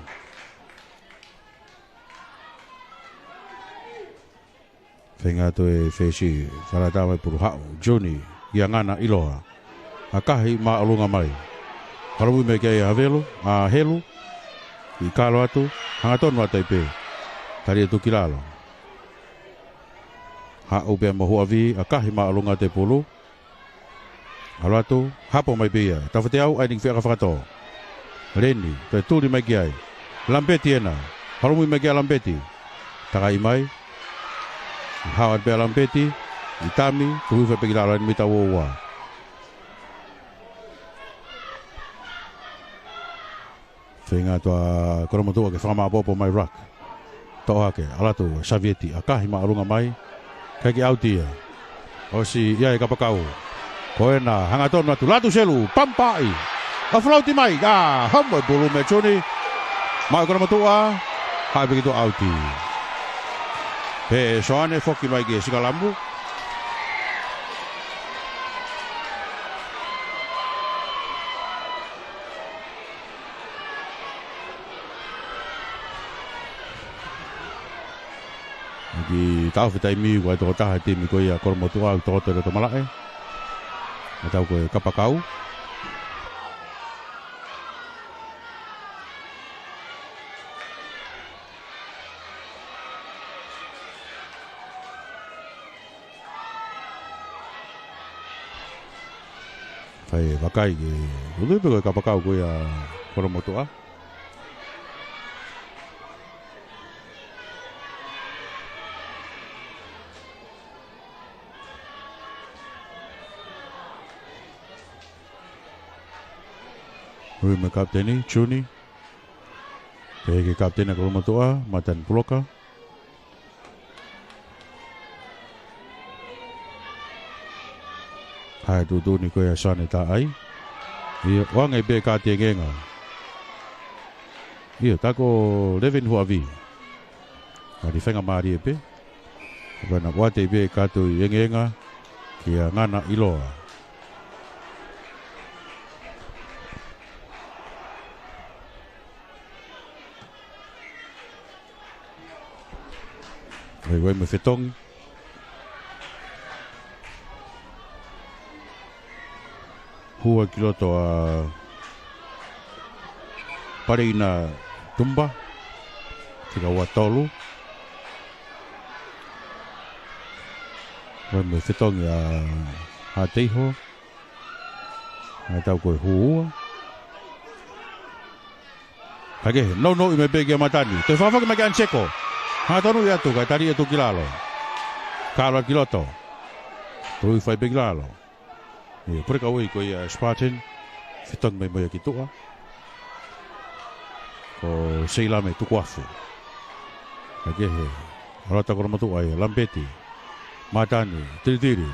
Whenga atu e whesi, wharatau mai puru hau, Joni, ia ngana iloa. A kahi maa alunga mai. Haramu mei kia i a helu, I kalo atu, hanga tonu atai pe. Tari atu kilalo. Ha ubea mahu avi, a kahi maa alunga te pulu. Alo atu, hapo mai pia. Tawhate au, aining whiaka whakato. Reni, toi tūri mai ki ai. Lampeti ena. Harumui mai ki a Lampeti. Taka i mai. Hawad pe a Lampeti. I tami, tuhui whai peki lalo ni mita woua. Whenga toa koromotua ke whakamā popo mai rak. Toa ke, alatu, Savieti, a kahi maa alunga mai. Kai ki autia. O si ia e kapakau. Ko e na hanga tonu atu. Latu selu. Pampai. A flauti mai. Hamba bulu me chuni. Mai kora matua. Hai begitu auti. Pe soane foki mai ki sikalambu. Ki tau fitai mi ko to ta ti mi ko ya kor motu au to to mala e. Tau ko kapakau. Fai vakai ki ulu pe kapakau ko ya kor motu a. Hui me kapteni, Chuni. Ke kapteni ko matua, matan puloka. Hai tu ni ko ya sane ta ai. Ia wang e be ka te genga. Ia ta ko leven huavi. Ari fenga mari e pe. Bana wate be ka tu yengenga. Kia ngana iloa. Wai me fetong. Hua kiloto a Pareina Tumba. Tika watolu. Wai me fetong a Hateiho. Ai tau koe hua. Kage, no i me pegi a matani. Te whawhaka me kian seko. Hatonu ya tu, kai tari ya tu kilalo. Kalo kiloto. Tui fai pe kilalo. Ia pure ka ui ko ia Spartan. Fitong mai moia ki tua. Ko seila me tuku afu. Kage he. Rata kora matua ia Lampeti. Matani, tiri.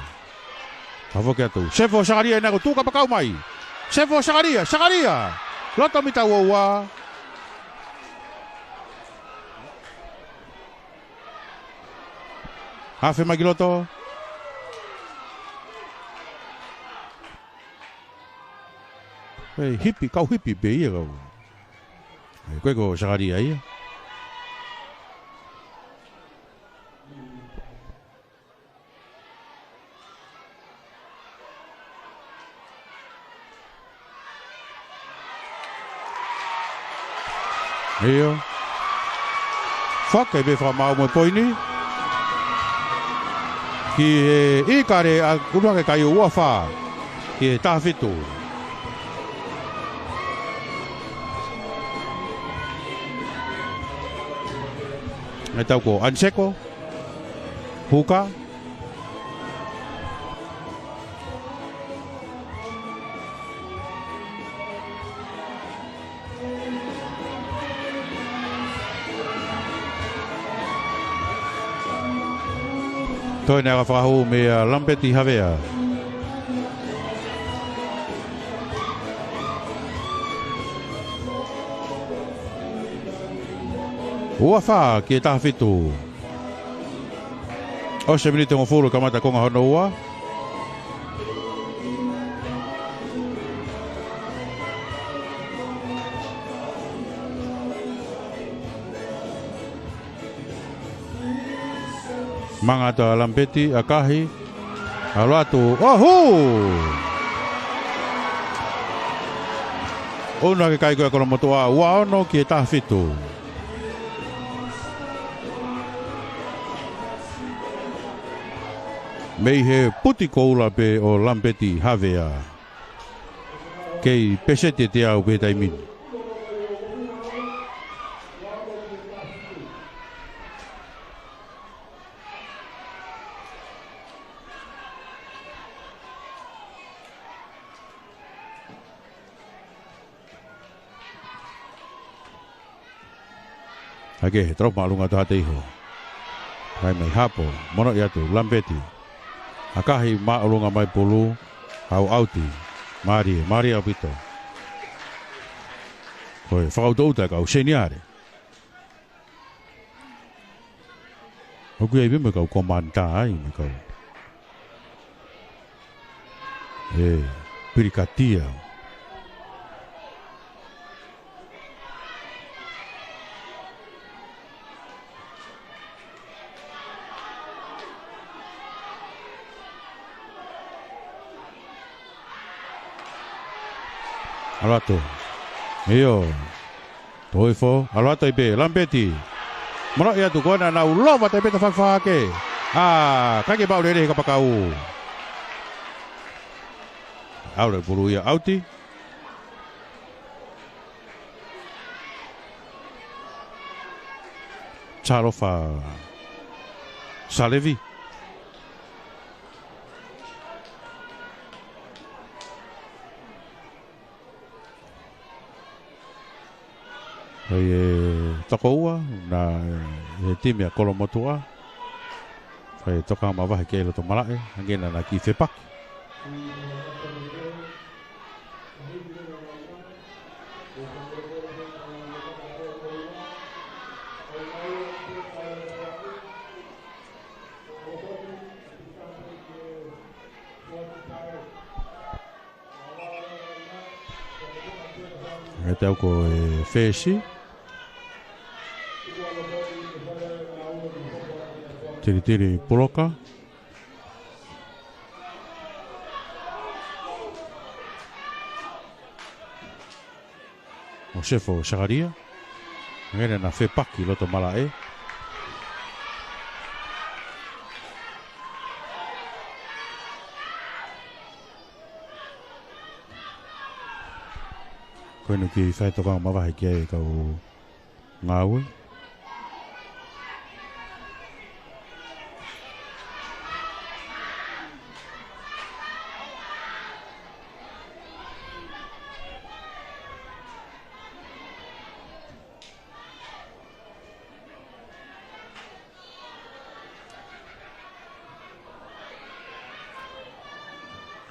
Havoke atu. Sefo Sakaria ina ko tu kapakau mai. Sefo Sakaria. Loto mita wawa. Hafe magiloto. Hey, hippie, kau hippie be ia kau. Koe ko Sakaria ia. Ia. Whaka be whamau mo poini. Ki e kare a kurua ke kai ua wha. Ki e tāwhitu. E tau ko Anseko. Huka. Toi nea ka whakahu me Lampeti Havea. Ua wha ki e tāwhitu. O se minute ngō furu kamata konga hono ua. Manga ta Lampeti, a kahi, a loatu, ohu! Ona ke kai koe kolo motoa ua ono ki e taha fitu. Mei he puti koula pe o Lampeti Havea. Kei pesete te au pe taimini. Ake, trok maalunga taha te iho. Kai mai hapo, mono i atu, Lampeti. Akahi maalunga mai pulu, au auti, Mari au pito. Koe, whakautouta kau seniare. Hoku ei me kau komanta ai me kau. Pirikatia. Alato. Iyo. Toifo. Alato ibe. Lampeti. Mono ia tu kona na ulova te beta whakawhake. Kake bau lere ka pakau. Aure puru ia auti. Charofa. Salevi. Toko ua na timi a kolomotua. Whai toka mawahi ke loto malae. Angena na ki whepak. E tau ko whesi. Tiri Puloka. O Sefo Sagaria. Ngene na whepaki loto malae. Koe nu ki whai toka mawahi ki e kau ngāue.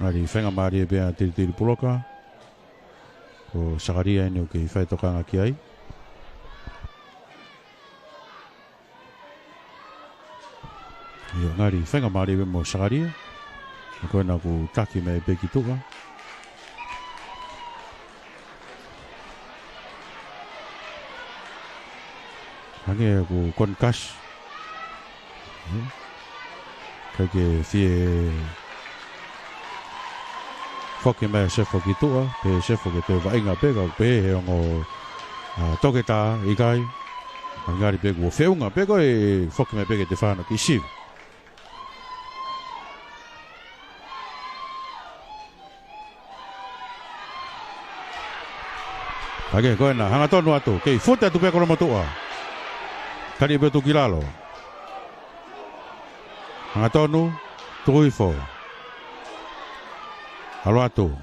Ngari whenga maari e bea tiri Puloka. Ko Sagaria ene o ki whai tokanga ki ai. Ia ngari whenga maari e mo Sagaria. Ko ena ku taki me beki tuka. Hange ku konkas. Kake fie Foki mai sefo ki tua, pe sefo ke te vainga pega pe he ongo toketa ikai. Ngari pe go feunga pe ko e foki mai pega te whana ki siv. Ake koe na hanga tonu atu, kei fute atu pe kono matua. Kari pe tu kilalo. Hanga tonu, tuifo. Halo atu,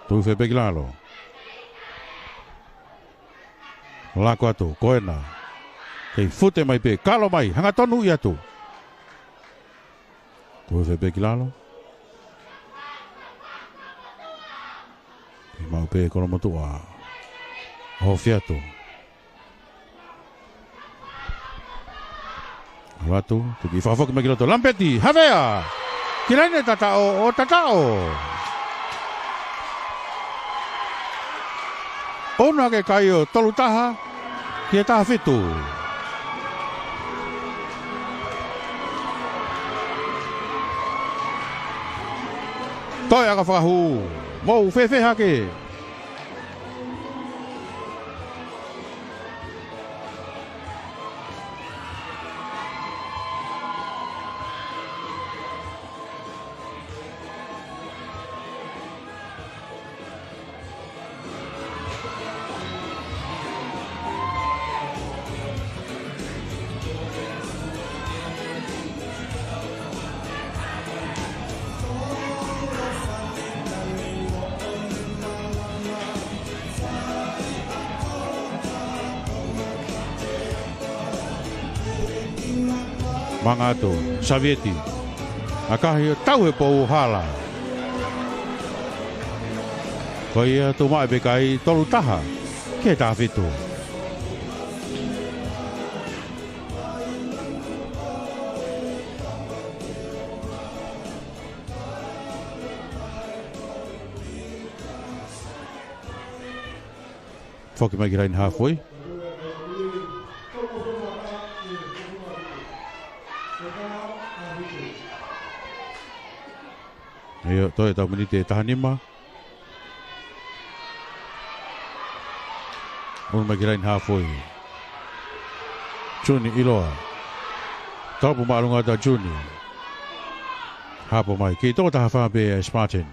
tu fe pegilalo. Lako atu, koena. Kei fute mai pe, kalo mai, hanga tonu i atu. Tu fe pegilalo. Kei mau pe kono motua. Hofi atu. Halo atu, tu ki whakafok mai kiloto. Lampeti, Havea! Kirane tatao o tatao. Ona ke kai o tolu taha, ki e taha fitu. Toi aka whakahu, mou whewhe hake. Mangato, Savieti. Akahi tau e pou hala. Ko ia tu mai be kai tolu taha. Ke ta fitu. Foki mai kirain halfway. Iyo, toi tau menite tahanima. Un mai kirain halfway. Juni iloa. Tau pu maalunga ta Juni. Hapo mai ki to ta fa be Spartan.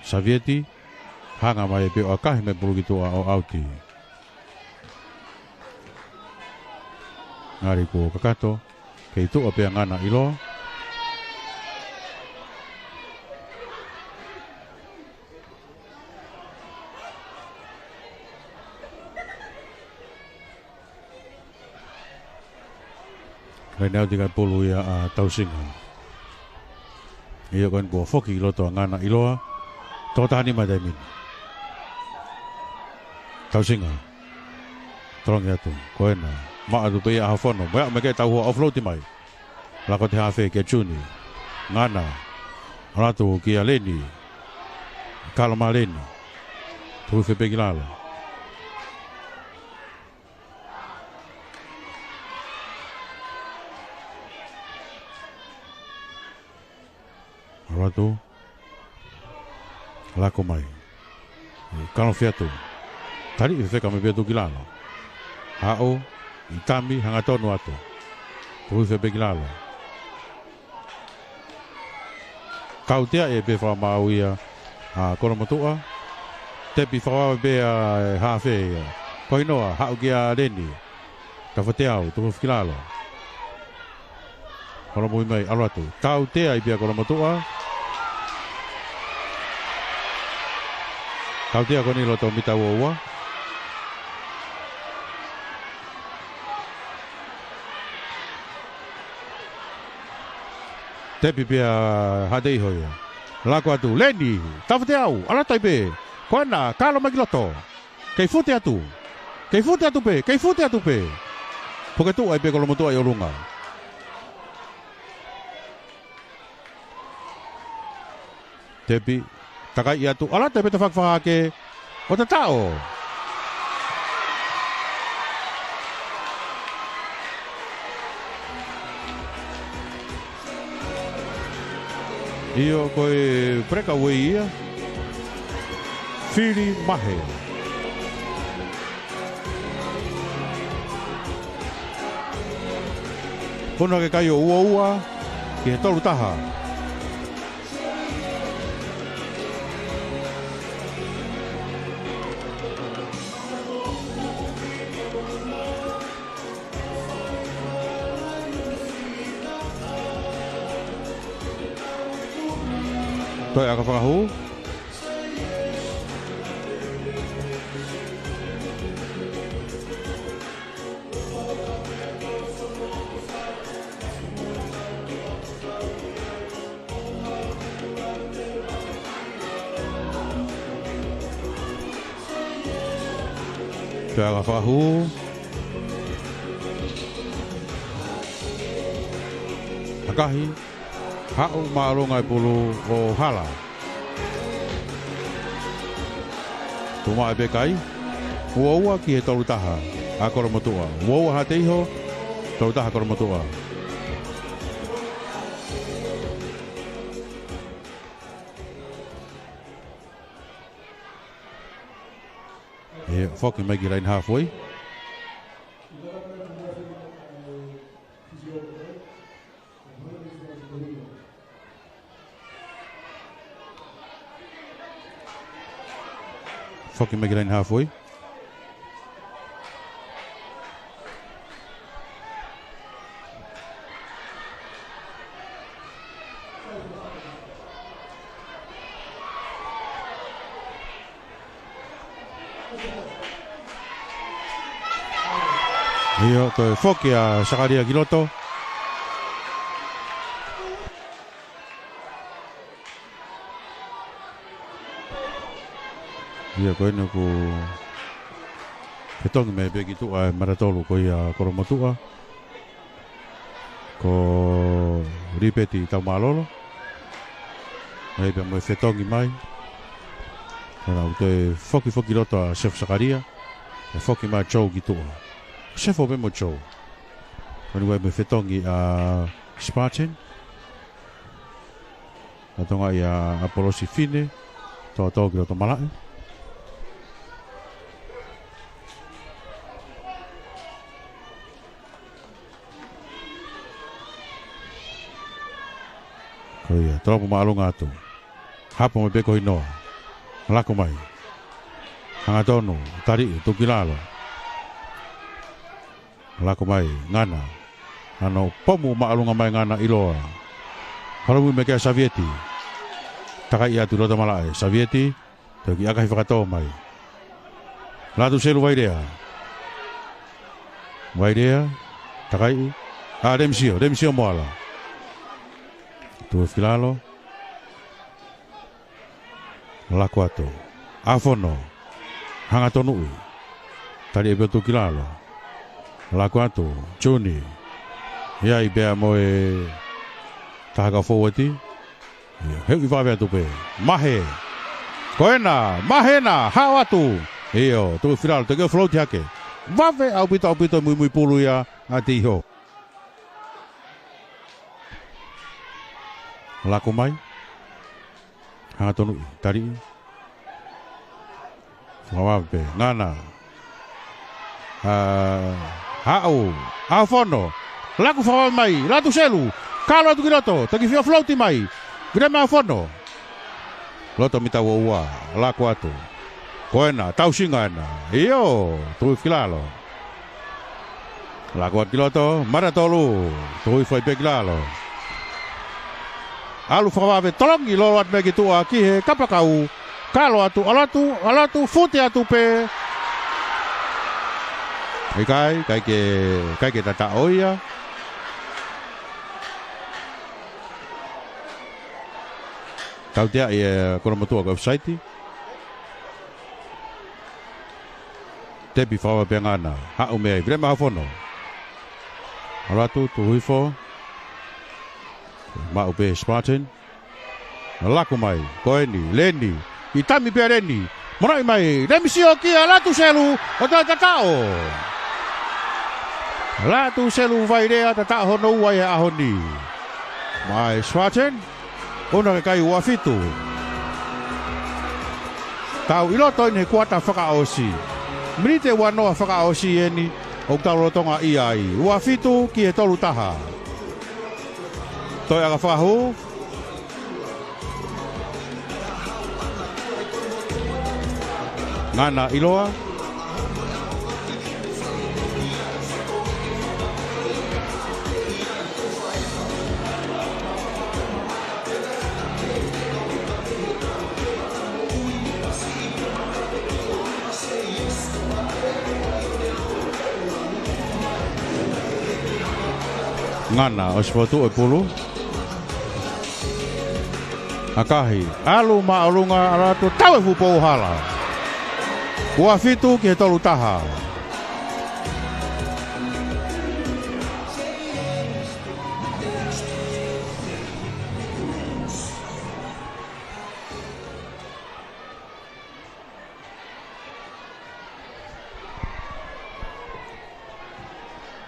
Savieti hanga mai be o kahi me bulu gitu o auti. Ngari ko kakato ke itu o pe ngana iloa. Renau dengan pulu ya tausinga. Iyo kan ko foki loto ngana iloa. Totani madamin. Tausinga. Tolong ya tu. Koena. Ma adu pe a fono. Ba me ke tau offload mai. La ko te hafe ke Juni. Ngana. Ala tu ki aleni. Kalma leni. Tu fe pegilala. Rato lako mai kano fiatu tari fe kame betu kilalo hao itami hanga tonu ato tu fe begilalo kautea e be fa mauia kolomotua tepi fa be ha fe koinoa hao kia leni kafateau tu kilalo kolomo mai alatu kautea i be kolomotua Kau dia kau ni lo tau mita wawa. Tapi pia hadei hoya. Laku atu Leni, tahu tiau, ala taipe. Kau na kalau magi loto. Kei fute atu. Kei fute atu pe, kei fute atu pe. Porque tu ai pe kalau motu ai olunga. Tapi takai ia tu ala taipe tafak ke o tao. Iyo koe preka wei ia. Fili mahe. Pono ke kai o ua ki he tolu taha. Toi ako whakahu. Toi ako whakahu. Hakahi. Hau maalungai pulu o hala. Tuma e bekai. Ua ki he tolu taha. A koromotua. Ua ha te iho. Tolu taha koromotua. E whoki mai ki rain halfway. Fucking make it in halfway. Iyo, to foki a sakaria kiloto. Ia koe ne ko Petongi me pe ki tua maratolu ko ia koromotua. Ko ripeti tau malolo. Mai pe mo fetongi mai. Ora uto foki roto a chef Sakaria. E foki mai chou ki tua. Chef o pe mo chou. Oni wai me fetongi a Spartan. Atonga ia Apolosi fine. Tō ki roto malai. Ko ia, tropo maalunga atu. Hapo me peko inoa. Lako mai. Hanga tonu, tari, tukilalo. Lako mai, ngana. Ano, pomu maalunga mai ngana iloa. Haramu me kea Savieti. Taka ia tu rota malae. Savieti, toki akahi whakatoa mai. Latu selu Wairea. Wairea, takai. Remsio moala. Tu filalo. Lako atu. Afono. Hanga tonui. Tari ebe tu kilalo. Lako atu. Juni. Ia i bea moe. Tahaka forwardi. Heu i wawea tu pe. Mahe. Koena. Mahena. Hao atu. Iyo. Tu filalo. Te keo floati hake. Wawe au pito mui pulu ia. Ati iho. Lako mai. Hanga tonu tari. Wawape. Ngana. Hao. Afono. Lako wawape mai. Latu selu. Kalo atu kiroto. Taki fio flauti mai. Grema afono. Loto mita ua. Lako atu. Koena. Tau singa ena. Iyo. Tui kilalo. Lako atu kiroto. Maratolu. Tui fai pe kilalo. Alu whakawawe tolongi lolo atu megi tua ki he kapakau. Kalo atu, alatu, futi atu pe. Kai ke tata oia. Tau tea i koromotua ko website. Tepi whawa pe ngana. Hau mea i vrema hafono. Alatu, tuhuifo. Mau pe Spartan. Lako mai, koeni, leni. Itami pe leni. Morai mai, remisio kia latu selu. O tatao. Latu selu Wairea tatao hono ua ia ahoni. Mai Spartan. Ona ke kai ua fitu. Tau iloto ini kuata whakaosi. Minite wanoa whakaosi eni. O tau rotonga iai. Ua fitu ki he tolu taha. Toi aga whakahu. Ngana iloa. Ngana o sifotu o pulu. Akahi, alu maalunga alatu tawe fupo uhala. Ua fitu ki he tolu taha.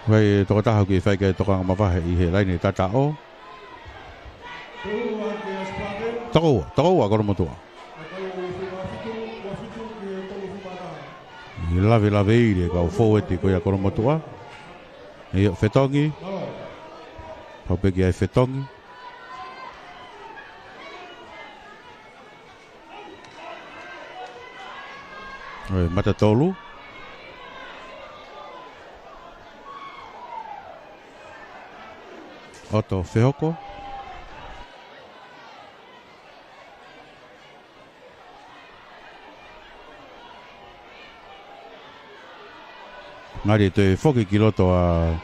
Wai toko taha ki whai ke tokanga mawahe i he laini tatao. Toko ua koromotua. I lave ire kau fōeti ko ia koromotua. E fetongi. Pau peki ai fetongi. Oi matatolu. Oto Fehoko. Ngari te whoki ki roto a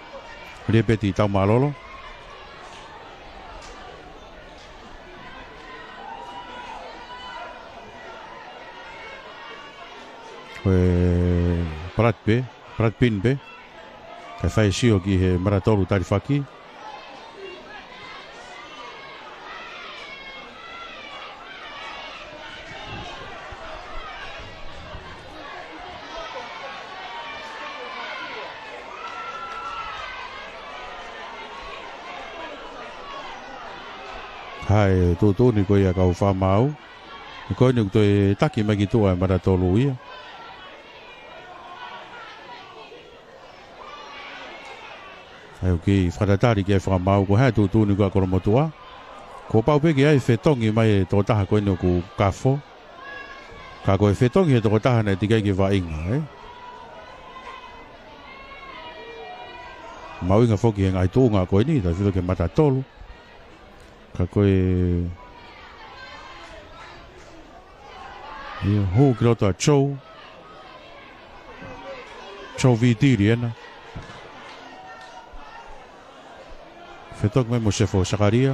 repeti tau malolo. Prat pin pe. Kai fai sio ki he maratolu tari whaki. Hai tu ni ko ia kau whamau. Ko ni ko taki magi tua maratolu ia. Ai ki whakatari ki ai whamau ko hai tu ni ko akoro motua. Ko pau pe ki ai whetongi mai tō taha koe no ku kafo. Ka koe whetongi he tō taha nei tikai ki wainga. Mauinga whoki he ngai tūnga koe ni, ta whito ke matatolu. Ka koe hō ki roto a chou vitiri ena whetok me mo sefo sakaria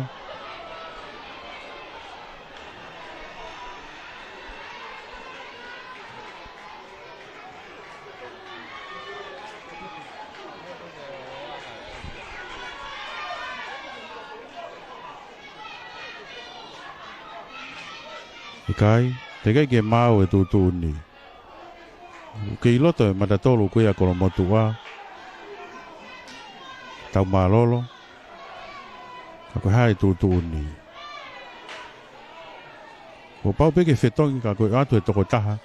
ikai te kai ke mau e tu ni. Ke iloto e matatolu kuia koro motua. Tau malolo. Ka koe hai tu ni. Ko pau peke whetongi ka koe atu e toko taha.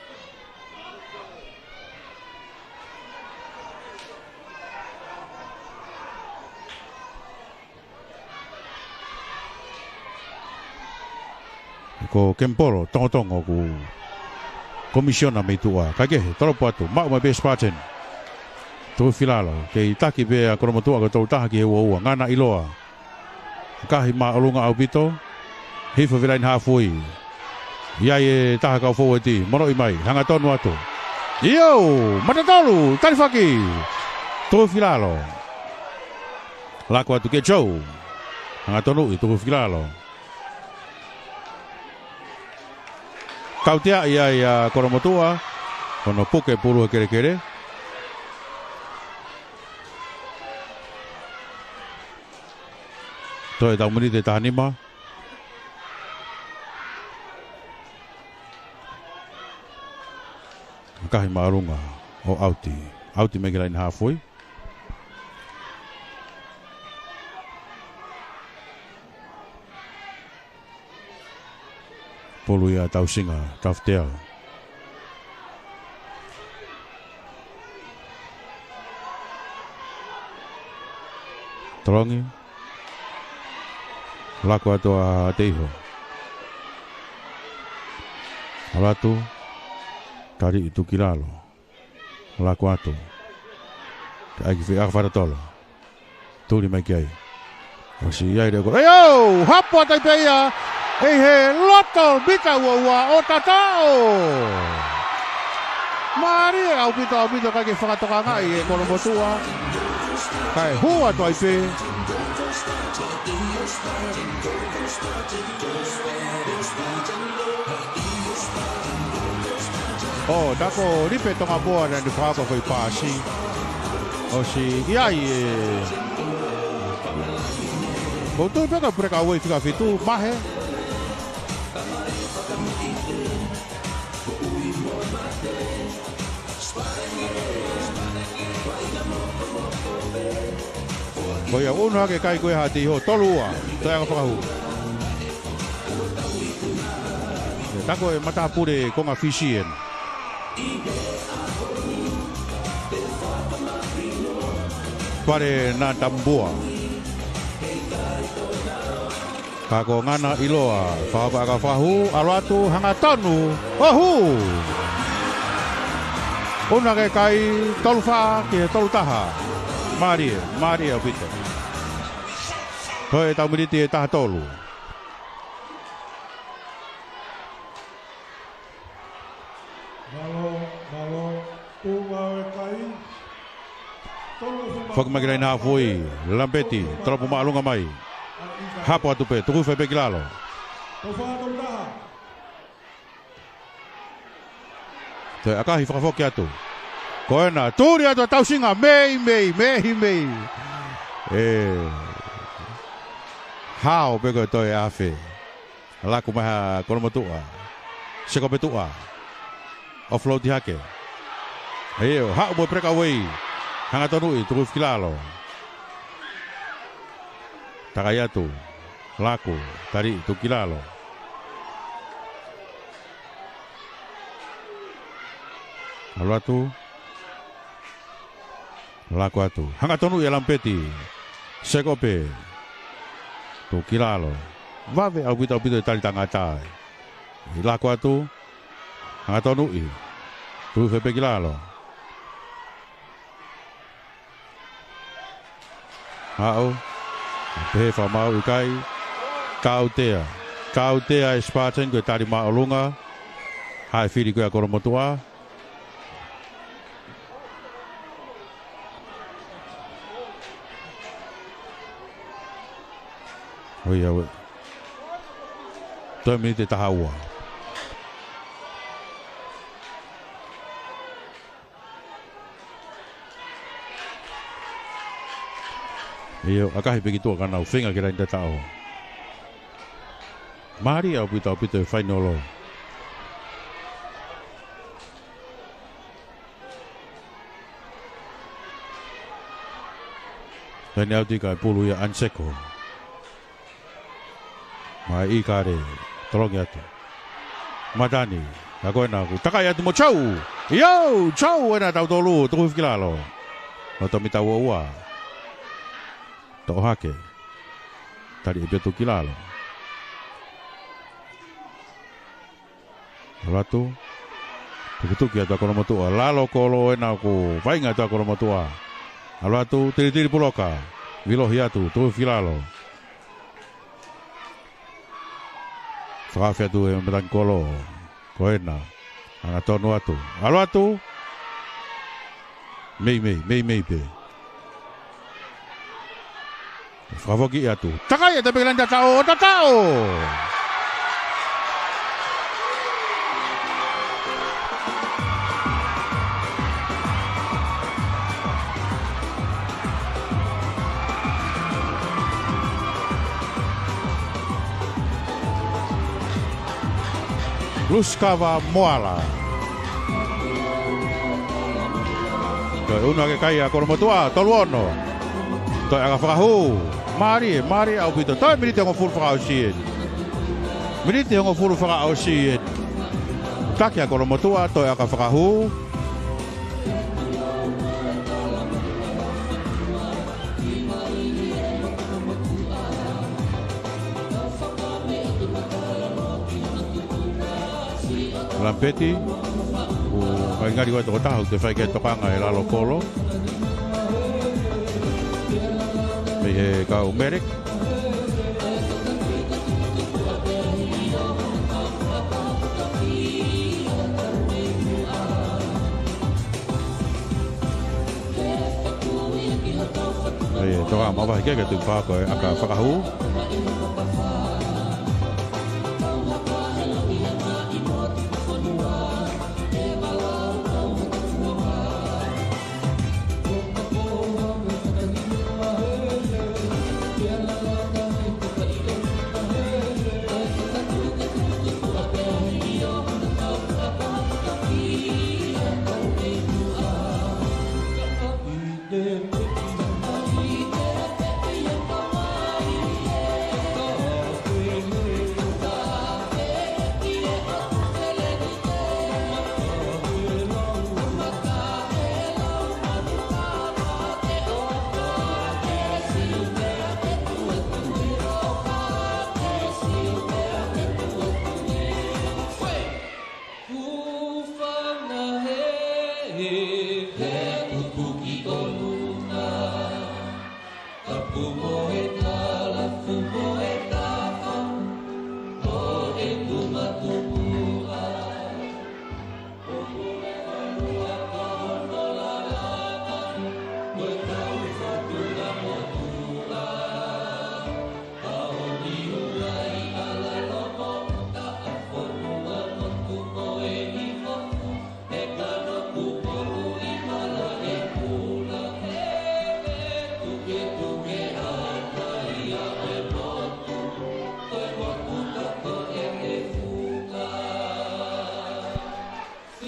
Ko Kemporo, tongo ku komisiona me tua. Kakehe, toropo atu, mau mai best paten. Tu filalo, ke itaki be a koromotua ko tau taha ki he ua ngana iloa. Kahi ma olunga au pito, hifa vilain hafui. Iai e taha kau fōu ti, mono i mai, hanga tonu atu. Iyo, matatolu, tarifaki. Tu filalo. Lako atu ke chou. Hanga tonu i tu filalo. Kautia ia koromotua, kono puke puru kere. Toi tau muni te tahanima. Kahi maarunga o auti me kira in halfway. Polu ia tau singa, taftea. Tolongi. Lako atoa teiho. Alatu. Tari itu kilalo. Lako ato. Ai ki whara tolo. Tuli mai kiai. O si iai reko. Eyo! Hapua tai peia! Hei he loto bita ua o tatao. Mari au pito kai ke whakatoka ngai e koromotua. Kai hua toi pe. Oh, dako ripe tonga boa na ni whako koi pāsi. O si iai e. Botu peka preka ue fika fitu mahe. Koia unu hake kai koe hati ho tolua. Toi anga whakahu. Tako e matapure konga fisien. Pare na tambua. Kako ngana iloa. Whako aka whahu. Aluatu hanga tonu. Ohu! Unu hake kai tolufa ki tolu taha. Mari au pito. Hoi tau miriti e taha tolu. Malo, uma e kai. Whakamakira ina hafui, lampeti, tropu maalunga mai. Hapo atu pe, tuku whai peki lalo. Toi akahi whakafoki atu. Koena, tūri atu a tausinga, mei. Hao peko toi awhi. Laku maha koromatua. Seko petua. Offload di hake. Heo, hao mo preka wei. Hanga tonui, tuku whakilalo. Takayatu. Laku, tari, tukilalo. Halo atu. Laku atu. Hanga tonui lampeti. Sekope. Tukilalo. Vave au pito tali tangata. Laku atu. Hanga tonui. Tu fepe kilalo. Hao. Pehe whamau ikai. Kautea e Spartan koe tari maolunga. Hai whiri koe a koromotua. Oi awe. Toi minute tahaua. Iyo, akahi peki tua kana u whinga kira inda tao. Mahari au pita e whainolo. Tani au tika e pulu ia anseko. Mai i kare, tolongi atu. Matani, ka koe nā ku. Takai atu mo chau! Yo! Chau! Ena tau tolu, tuku whikilalo. No tomi tau ua. Tau hake. Tari e petu kilalo. Ratu. Tukutuki atu a koromotua. Lalo kolo ena ku. Vainga atu a koromotua. Alo atu, tiri puloka. Vilohi atu, tuku whikilalo. Whakawhia tu e matang kolo. Koena. Anga tonu atu. Alo atu. Mei pe. Whakawoki i atu. Takai e te pekilan tatao. Luskava Moala. Toi una ke kai a koromotua, toluono. Toi aga whakahu. Mari au pito. Toi minite hongo furu whakausien. Minite hongo furu whakausien. Taki a koromotua, toi aga whakahu. Lampeti, o ingari koe toko tahu te whai ke tokanga e lalo kolo. Mei he kau Merek. Mei he toka mawahi ke tu whako e aka whakahu.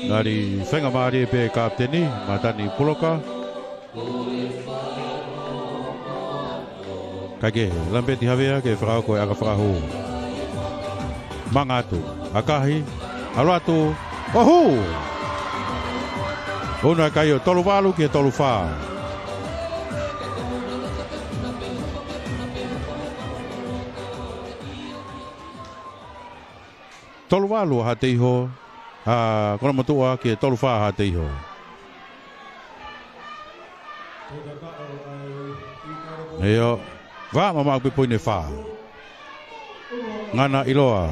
Ngari whenga maari e pe kapteni, matani puloka. Kage, lampeti havea ke whakao koe aka whakahu. Mangatu, akahi, aluatu, ohu! Una kai o tolu walu ki e tolu wha. Tolu walu ha te iho, kona matua ki e tolu wha ha te iho. Eo, wā mama pe poine wha. Ngana iloa,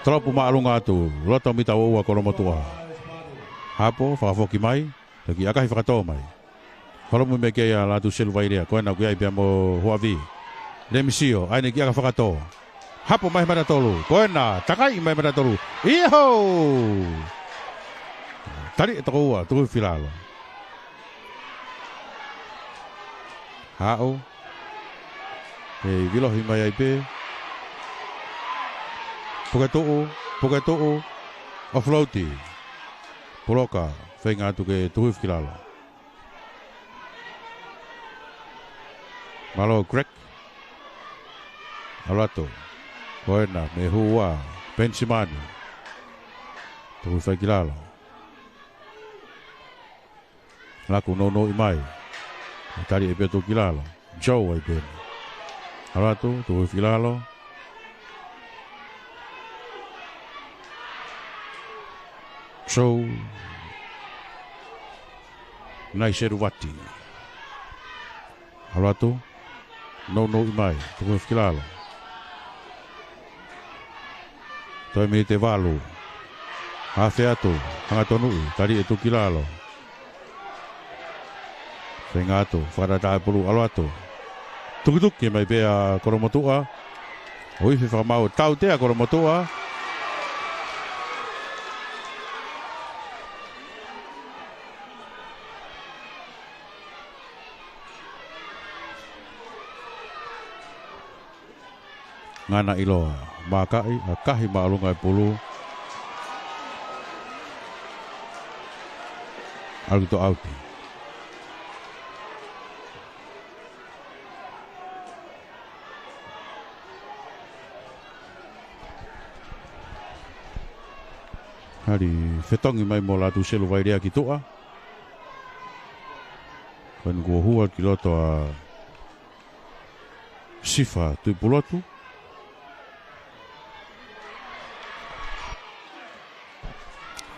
tropu maalunga atu, loto mita ua kona matua. Hapo, whakafoki mai, taki akahi whakatoa mai. Horomu me kea la tu selu vairea, koe na kuiai pia mo huavi. Lemisio, aine ki aka whakatoa. Hapo mai mara tolu, koe na, takai mai mara tolu. Iho! Tari e toko ua, tuku filalo. Hao. Hei, vilohi mai ai pe. Puketoo, offloati. Puloka, whenga atu ke tuhuif kilala. Malo Greg. Alato. Koena, me hua, Pensimani. Tuhuif kilala. Laku no imai. Tari e petu kilala. Joe ai pen. Alato, tuhuif kilala. So, nai seru wati. Halato, no imai, tuku whakilalo. Toi me te walu. Hawhi atu, hanga tonui, tari e tu kilalo. Whenga atu, whakaratai pulu alo atu. Tukutuki mai pea koromotua. Oiwhi whakamau tau tea koromotua. Ngana iloa, makai, akahi maalunga e pulu. Alito auti. Hari, whetongi mai mo latu selu vairea ki toa. Koen kua hua ki loto a sifa tui pulotu.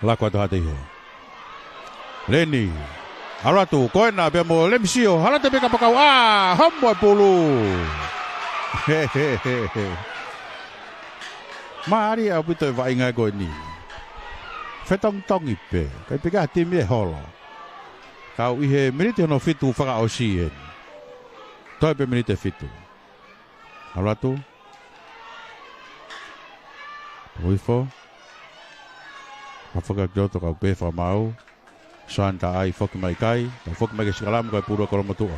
Lako atu hate iho. Leni. Alatu, koena pia mo lemisio. Halate peka pakau. Homo e pulu. Maari au pito e vainga koe ni. Whetong tongi pe. Kai peka timi e holo. Kau ihe minite hono fitu whaka o sien. Toi pe minite fitu. Alatu. Uifo. Whaka kioto kau pe whamau. Santa ai whoki mai kai. Whoki mai ke sikalamu kai pura koromatua.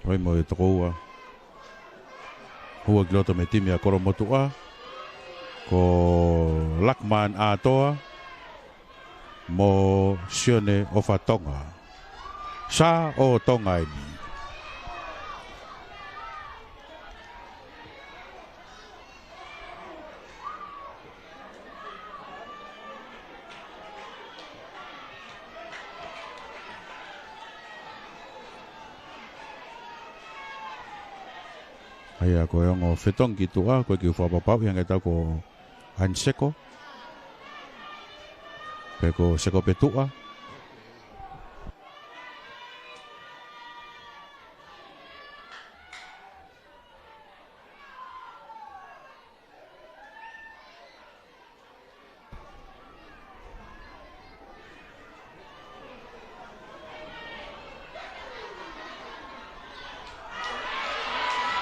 Hoi mo e toko ua. Hua kioto me timi a koromatua. Ko Lakman a toa. Mo sione o whatonga. Sa o tonga ini. Haya ko yung fetong gitu ko ki whapapau yang kita ko hanseko. Peko seko petua.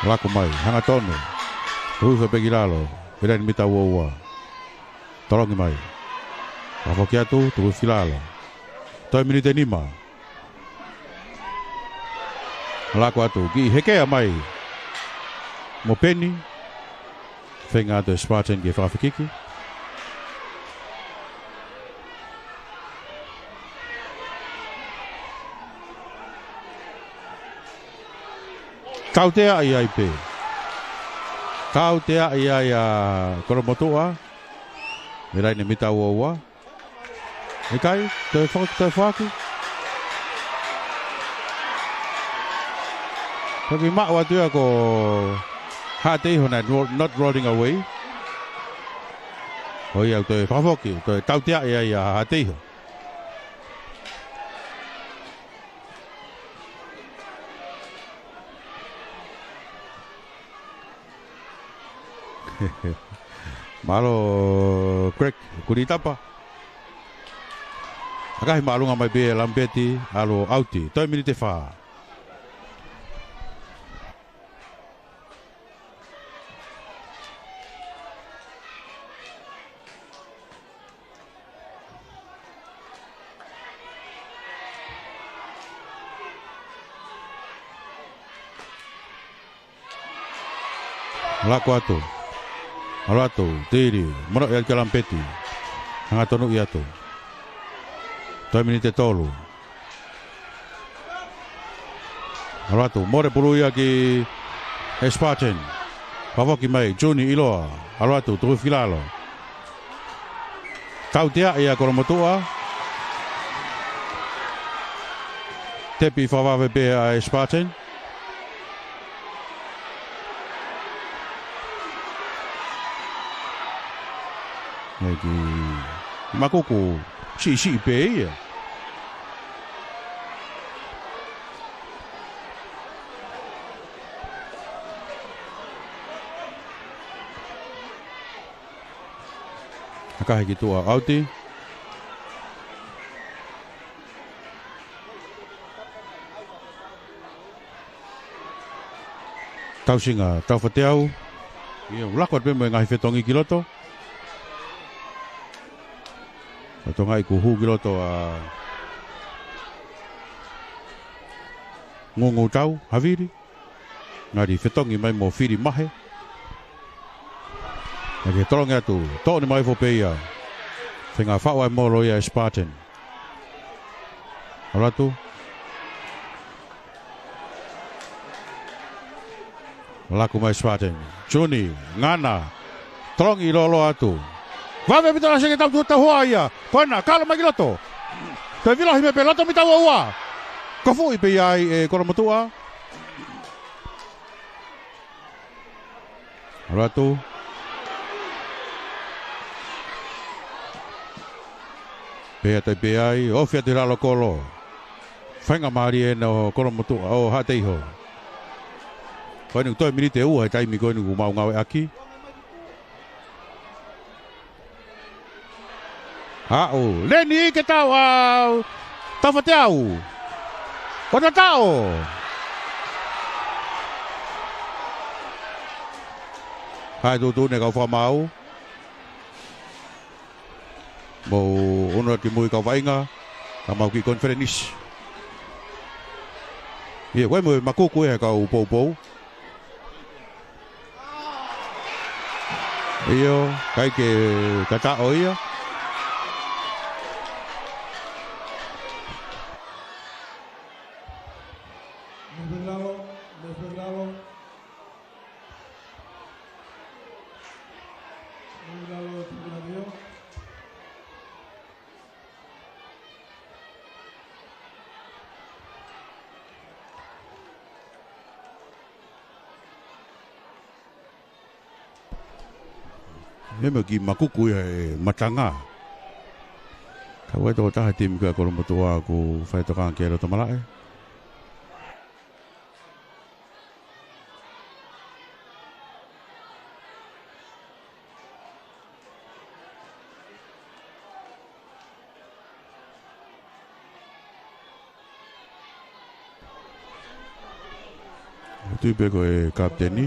Laku mai, hanga tonu. Hui whapegi lalo, pera ni mita ua. Tolongi mai. Wafoki atu, tuku filalo. Toi minute nima. Laku atu, ki hekea mai. mo peni. Whenga to Spartan ke whawhikiki. Kautea ai ai pe. Kautea ai ai a koromotoa. Mirai ne mita ua. E kai, te whaki. Pagi mak watu ko hati hona not rolling away. Hoi au te whawhoki, te tautea ai a hati ho. Malo Craig kuritapa. Akahi maalunga mai be lambeti alo auti. Toi minute fa. Lako atu. Alato, tiri, moro ia kalampeti. Hanga tonu ia tu. 2 minute tolu. Alato, more pulu ia ki Spartan. Pavoki mai, Juni iloa. Alato, tu filalo. Kau tia ia koromotua. Tepi favawe be a Spartan. Lagi makuku si pe ya. Akah gitu auti. Tau singa, tau fateau. Ia ulakot pe mai ngai fetongi kiloto. Ato ngai kuhu kiloto a ngongo tau haviri. Ngari fetongi mai mo firi mahe. Nake tolong atu, to ni mai fo peia. Whenga whaua mo loia Spartan. Alatu. Laku mai Spartan. Juni, ngana. Tolong i lolo atu. Vave mita nasi kita tuta hoa ia. Kona, kala magiloto. Te vila hime pe loto mita ua. Kofu i pe ai e koromotua. Alatu. Pea te pe ai, ofia te ralo kolo. Whainga maari e no koromotua o hateiho. Koe ni toi minite ua e taimi koe ni mau ngau e aki. Au, leni ke tau au. Tau fateau. Kota tau. Hai tu ne kau whamau. Mo ono ki mui kau vainga. Ka mau ki conference. Ia koe mo makuku e kau pou. Iyo, kai ke kata o ia. Memang ki makuku e matanga. Kau itu tahu tim ke koromotua aku fai tokan ke lo tomala. Itu bego e kapten ni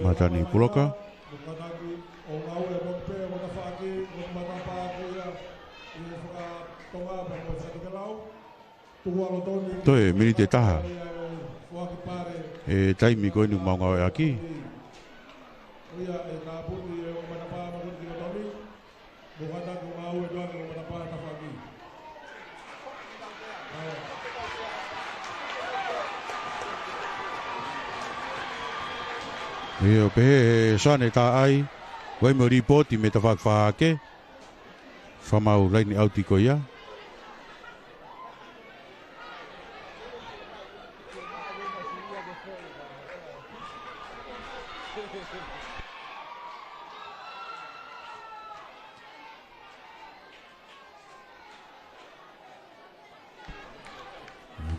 Matani Puloka. Toi minite taha. E taimi koe ni maunga o aki. Ia e ka puti e o manapa maru ki tomi. Bukata ko mau e doa ko manapa ta faki. E o pehe sane ta ai. Wai mo ripoti me ta whakwhake. Whamau laini auti ko ia.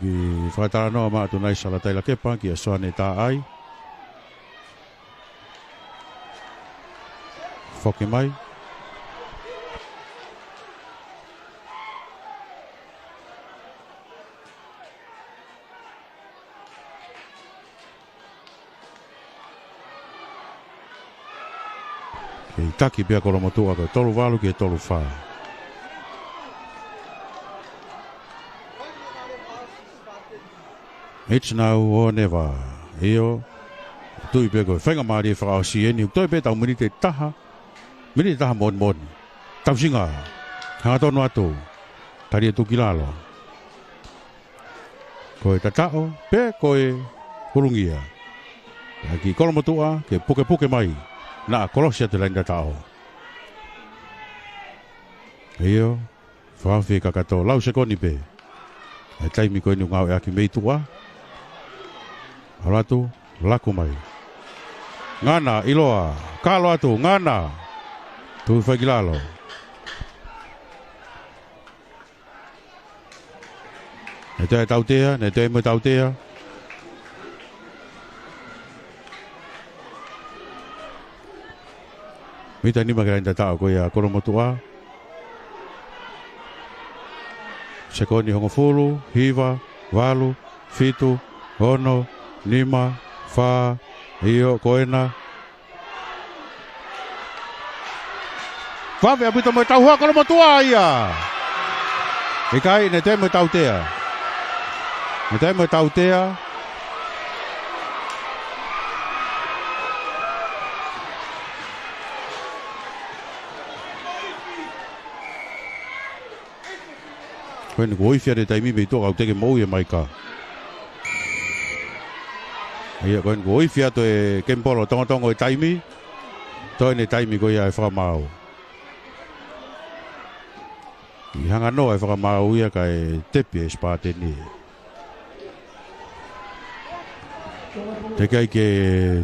Ki whakatara noa maa tu nai salatai la kepa ki a soane tā ai. Whoke mai. Kei taki pia koro motua ko tolu walu ki e tolu whaa. It's now or never. Eo. Tui pe ko whainga maari e whakao si eni. Toi pe tau mini te taha. Mini te taha mon mon. Tau singa. Hanga tonu atu. Tari e tuki lalo. Koe tatao. Pe koe hurungia. Aki kolomotua ke puke puke mai. Na kolosia te lain tatao. Eo. Whawhi kakato. Lau se koni pe. E taimi koe ni ngau e aki meitua. Alatu, laku mai. Ngana, iloa. Kalo atu, ngana. Tui whakilalo. Ne te tautea, ne te mo tautea. Mita ni magarinda tau ko ia koromotua. Sekoni hongofulu, hiva, walu, fitu, ono, lima, fa, io, koena. Whawe apita mo tau hoa kolo motua ia. E kai, ne te mo tautea. Ne te mo tautea. Koe ni ko oifia re taimi me toka au teke mou e maika. Ia koe ni ko oifia to e kempolo tongo e taimi. Toi ne taimi ko ia e whakamau. I hanga noa e whakamau ia ka e tepi e spate ni. Te kai ke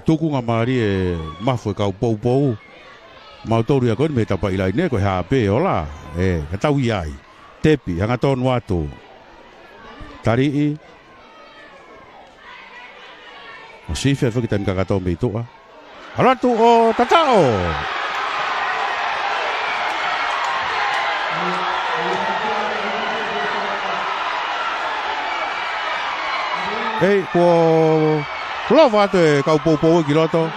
tukunga maari e mafu e kau pou pou. Mau toru ia koe ni me tapa ilai ne koe hape ola. E, ka tau iai. Tepi, hanga tonu atu. Tarii. O sifia whakita mi kakatou me itua. Alatu o tatao. Ei, ko lova atu e kau pou ki loto.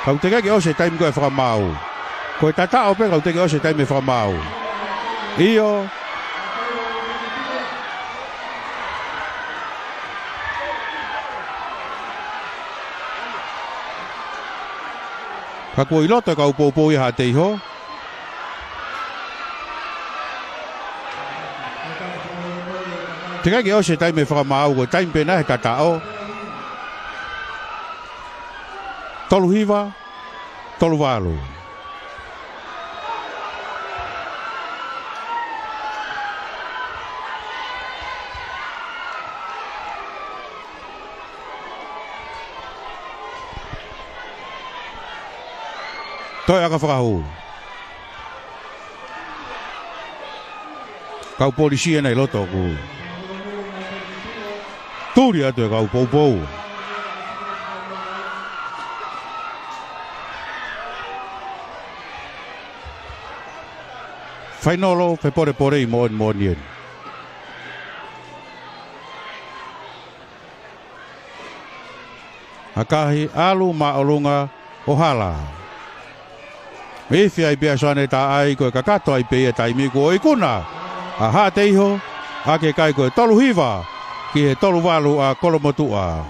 Kau teka ki ose taimi koe whakamau. Koe tatao pe kau teka ose taimi whakamau. Io. Ka kua ilota kau pou i ha te iho. Te kai o se taime whakamau ko taime pena he tatao. Tolu hiva, tolu walu. Toi aka whakahu. Kau polisia nei loto ku. Turi atu e kau pou. Whainolo, fe pore i mon ien. Akahi alu maolunga ohala. E whia i pia soane tā ai koe kakato ai pia taimi ko i kuna. A ha te iho, a ke kai koe tolu hiva, ki he tolu walu a Kolomotua.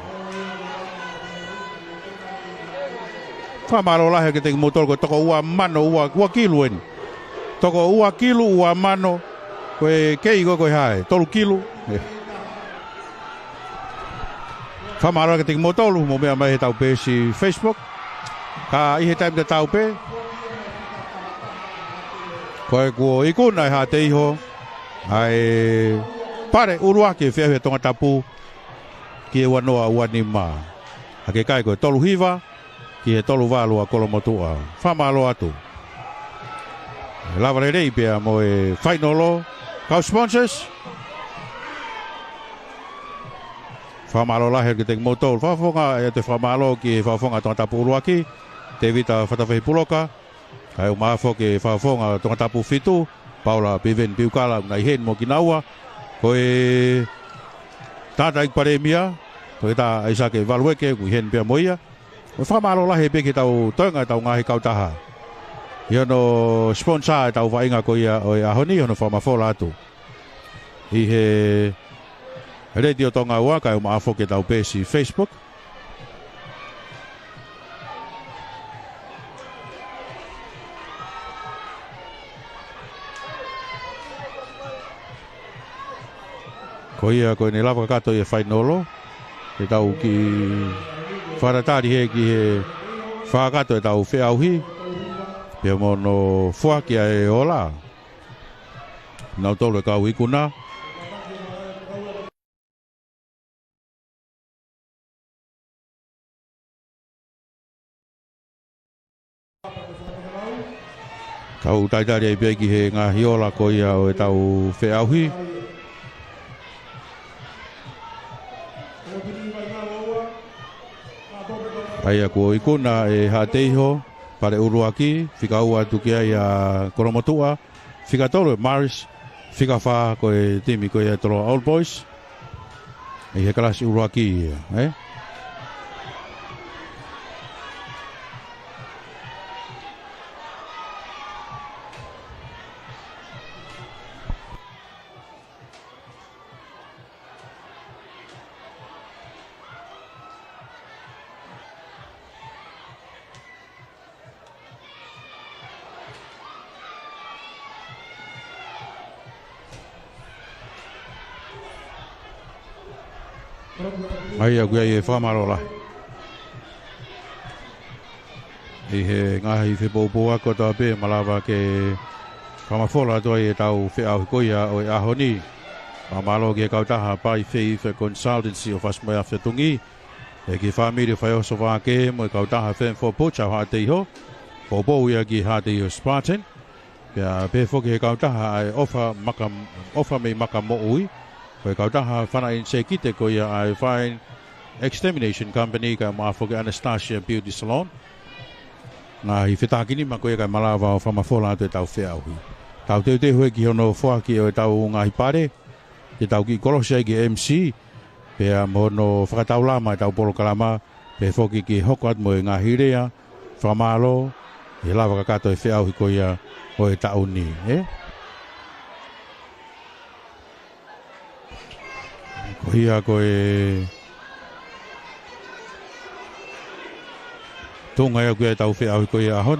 Whamaro lahe ke te motol ko toko ua mano ua kiluen. Toko ua kilu ua mano koe kei ko koe hae, tolu kilu. Whamaro ke te motolu mo mea mai he tau pe si Facebook. Ka i he taim te tau pe. Koe kua ikuna ha te iho. Ai pare uruake whiawhia tonga tapu ki e wanoa uanima. Hake kai koe tolu hiva ki he tolu wālua Kolomotua. Whamalo atu. Lava rei pia mo e whainolo. Kau sponsors. Whamalo lahe ki te motol. Whafonga e te whamalo ki e whafonga tonga tapu uruaki. Te vita whatawhi puloka. Kai o maafo ke whafonga tonga tapu fitu. Paula Piven Piukala ngai hen mo kinaua. Koe tātai paremia. Koe tā aisa ke valueke kui hen pia moia. Koe whamalo lahe peke tau toinga tau ngahi kautaha. Ia no sponsor tau vainga ko ia o ahoni ono whamafola atu. I he radio tonga ua kai o maafo ke tau pesi Facebook. Ko ia ko ne lava kato ia whainolo. Ke tau ki wharatari he ki he whakato e tau whiauhi. Pia mono fuaki e ola. Nau tolu e kau ikuna. Kau taitari e pia ki he ngā hiola ko ia o e tau whiauhi. Aia ko ikuna e hateiho pare uruaki fika ua tuki ai a Kolomotua fika tolo e Maris fika wha ko e timi ko e tolo Old Boys e he kalasi uruaki Ai aku ai e whamarola. I he ngahi whepopo ako tā pē malawa ke whamafola toa i e tau whiau koia o e ahoni. Whamalo ke kautaha pai whei consultancy o whasmoia whetungi. E ki whamiri whaioso wāke mo e kautaha whenfo pocha hā te iho. Popo ia ki hā te iho Spartan. Pea pē whoki he kautaha ai ofa me maka mo ui. Koe kautaha whana in se kite ko ia ai Fine Extermination Company ka maafoke Anastasia Beauty Salon. Ngā hi whetakini ma koe kai malawa o whamafola atu e tau whiauhi. Tau te hoi ki hono whoaki o e tau ngāhi pare. Te tau ki kolosei ki MC. Pea mono whakatau lama e tau polo kalama. Pe whoki ki hokat mo e ngāhi rea. Whamalo. E lawa kakato e whiauhi ko ia o e tau ni. Ko hia ko e tunga ia koe e tau whiauhi ko ia ahon.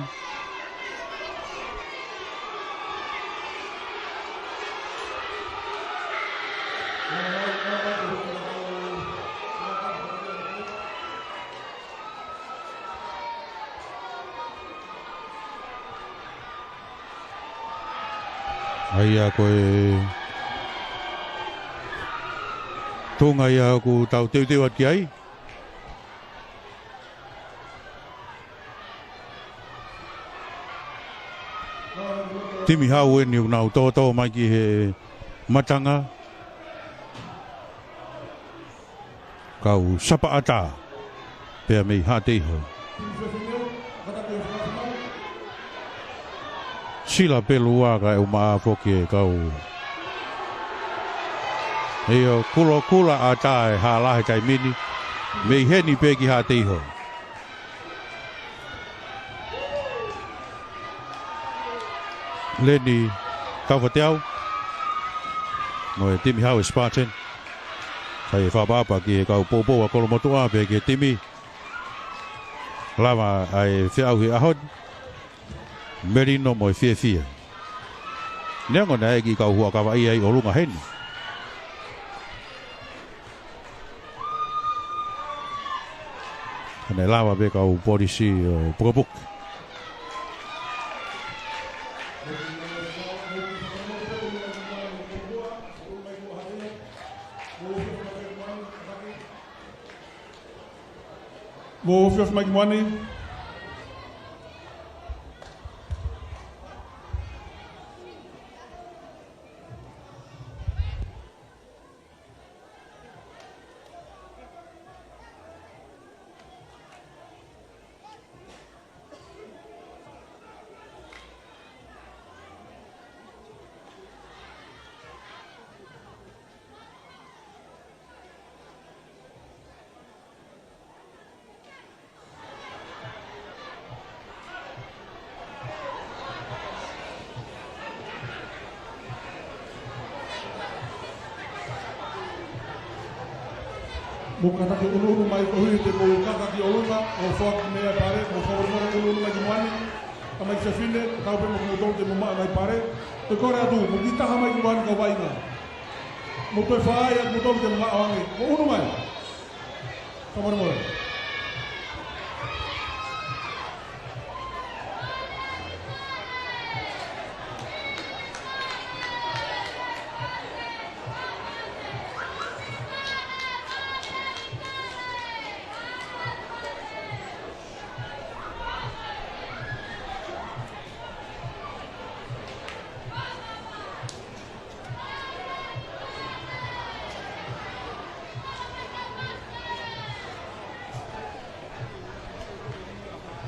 Aia ko e tunga ia ku tau teu at ki ai. Timi hau e ni unau tō mai ki he matanga. Kau sapa ata. Pea mei hāteiho. Sila pelua ka e umaa foki e kau. Eo kula ata e hālahe kai mini. Mei heni peki hāteiho. Leni tau whateau. Mo e timi hau e Spartan. Ai whapapa ki e kau pōpō a kolomotua pe ke timi. Lava ai whiauhi ahon. Merino mo e fia. Neango na e ki kau hua kawa ai o runga heni. Hane lava pe kau polisi o Pukapuk. Mo fios mai mwani. Mo kataki ulu mai ko hui te mo kataki olunga o fok mea pare mo favor mo ulu mai mwani amai se fine tau pe mo dol te mo mai pare to kore atu mo kita ha mai mwani ka wainga mo pe fai mo dol te mo awangi mo ulu mai kamar mo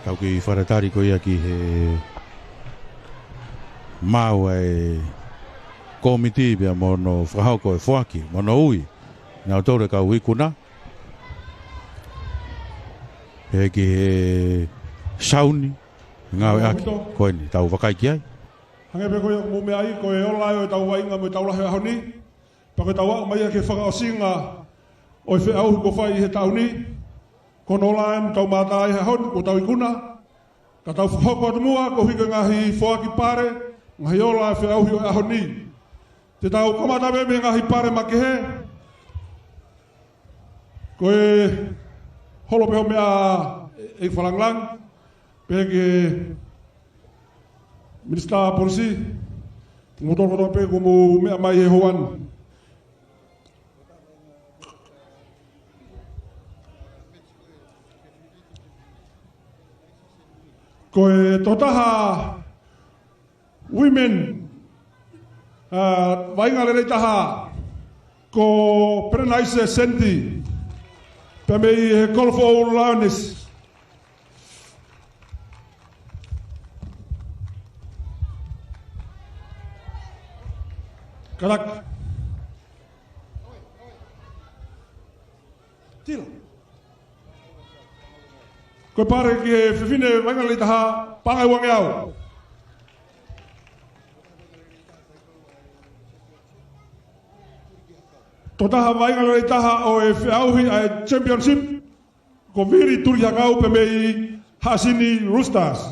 Kau ki wharatari ko ia ki he mau e komiti pia mono whahau ko e whaki, mono ui. Nau tore kau ikuna. He ki he sauni, ngau e aki, koe ni, tau wakai ki ai. Hange pe koe mo mea ai koe ola o tau wainga mo tau lahe ahoni. Pa koe tau wau mai ke whakaosinga o i whiau ko whai he tau ni. Kono laem tau mātai he hon, ko tau ikuna. Ka tau whahoko atu mua, ko hika ngahi whoaki pare, ngahi ola e whiauhi o ahoni. Te tau kamata me ngahi pare makehe. Ko e holo peho mea e whalanglang. Pehe ke Minista Polisi. Ngotor koto pe ko mo mea mai he hoan. Ko e totaha women wainga lere taha ko Prenaise Senti pe mei he call for awareness Karak Tila Ko pare ki he whiwhine waingali taha pangai wangi au. Tō taha waingali taha o e whiauhi a championship ko viri turi hakau pe mei Hasini Roosters.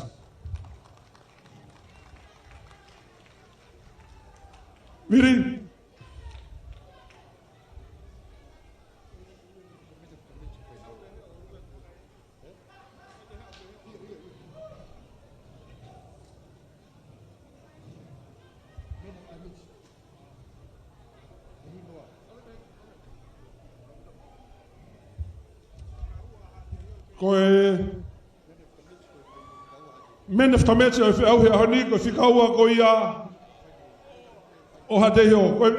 Viri. Ko e men of tamete o au he ahoni ko whikaua ko ia o hateho. Ko e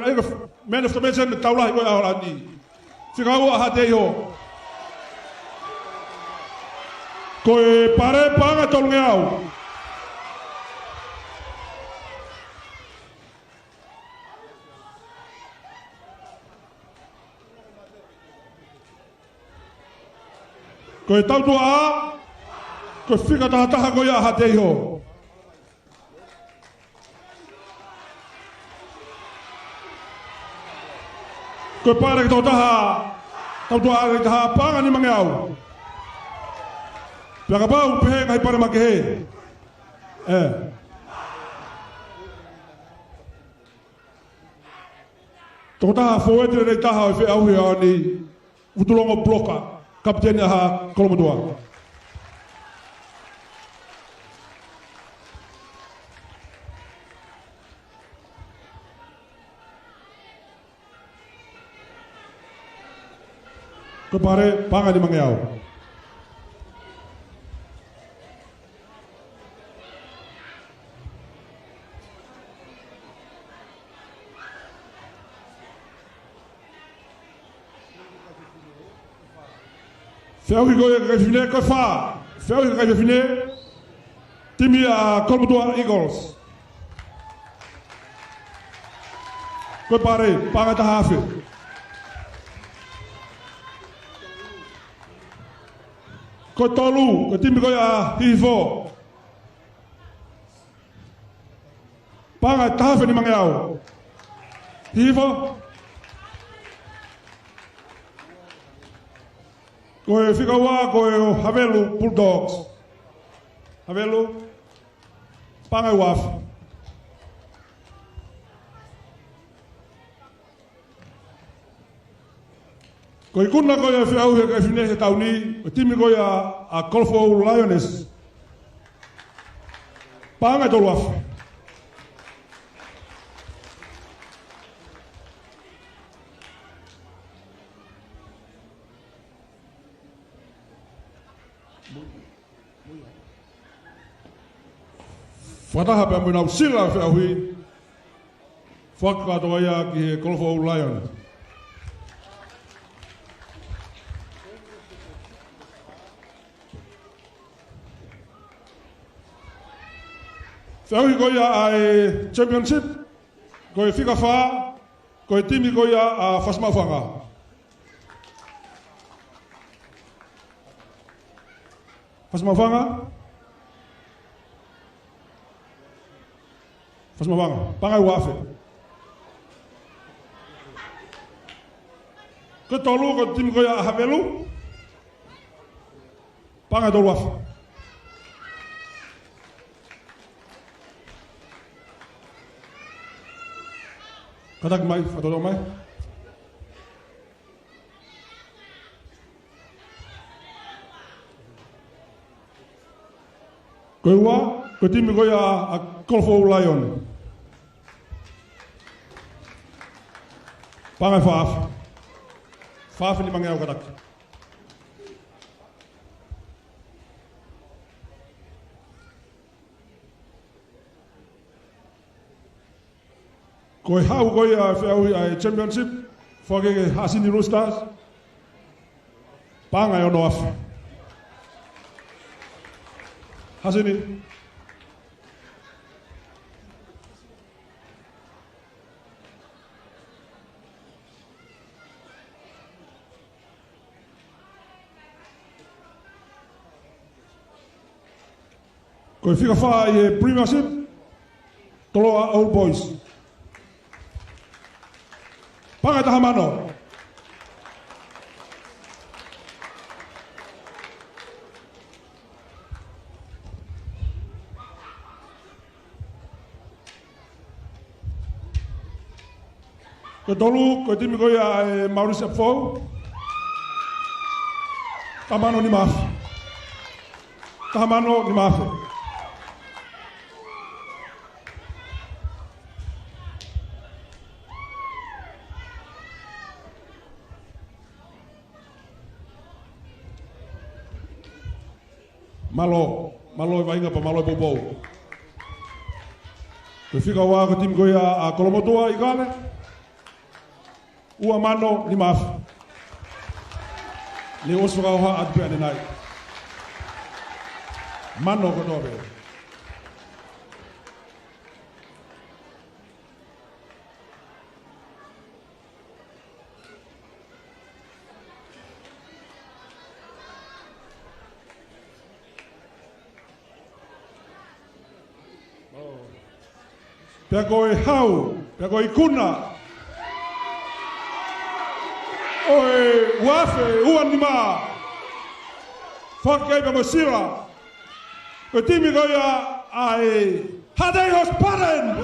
men of tamete me taulahi ko ia ahorani. Whikaua hateho. Ko e pare panga tolnge au. Ko e tautua a, ko e whika tahataha ko ia hateho. Ko e pare ki tō taha Tau tua ale te hapanga ni mange au. Pia ka pau pehe kai pare make he. Toko taha foetere rei taha o whi au hea ni utulongo bloka kapiteni aha Kolomotua. Ko pare panga ni mange au. Feu que vai finir com fa. Feu que vai finir. Time a Kolomotua Eagles. Ko pare panga ta hafe. Ko tolu, ko time ko a Hifo. Panga ta hafe ni mangiao. Hifo. Koe whikawa koe o Havelu Bulldogs. Havelu, pangai waf. Koe kuna koe a whiau he kai whine he tauni, o timi koe a Kolfo Lioness. Pangai tolu waf. Whataha pia muna usila whia hui. Whakatoa ia ki he Kolfo Lion. Whia hui koe ia ai championship. Koe whika wha. Koe timi koe ia a whasmawhanga. Whasmawhanga. Faz uma banga, pangai wafe. Ko tolu ko tim ko ya Havelu. Pangai tolu wafe. Kadak mai, fatolo mai. Ko wa, ko tim ko ya Kolfo Lion. Pangai faaf. Faaf ni mangai au katak. Koe hau koe a whiau a championship. Whake Hasini Roosters. Pangai ono af. Hasini. Koe whika wha i e Premiership, toloa Old Boys. Pangai taha mano. Koe tolu, koe timi koe a Maurice Apfo. Taha mano ni maafi. Taha mano ni maafi. Malo vai inga pa malo bobo. Ko fika wa ko tim ko ya a Kolomotua i gale. Ua mano ni maf. Le oswa ha at pe nai. Mano ko dobe. Pea koe hau, pea koe kuna. Oe, wa afe, uan ni ma. Whakei pa mo sila. Ko timi koia ai Hadehos Paren.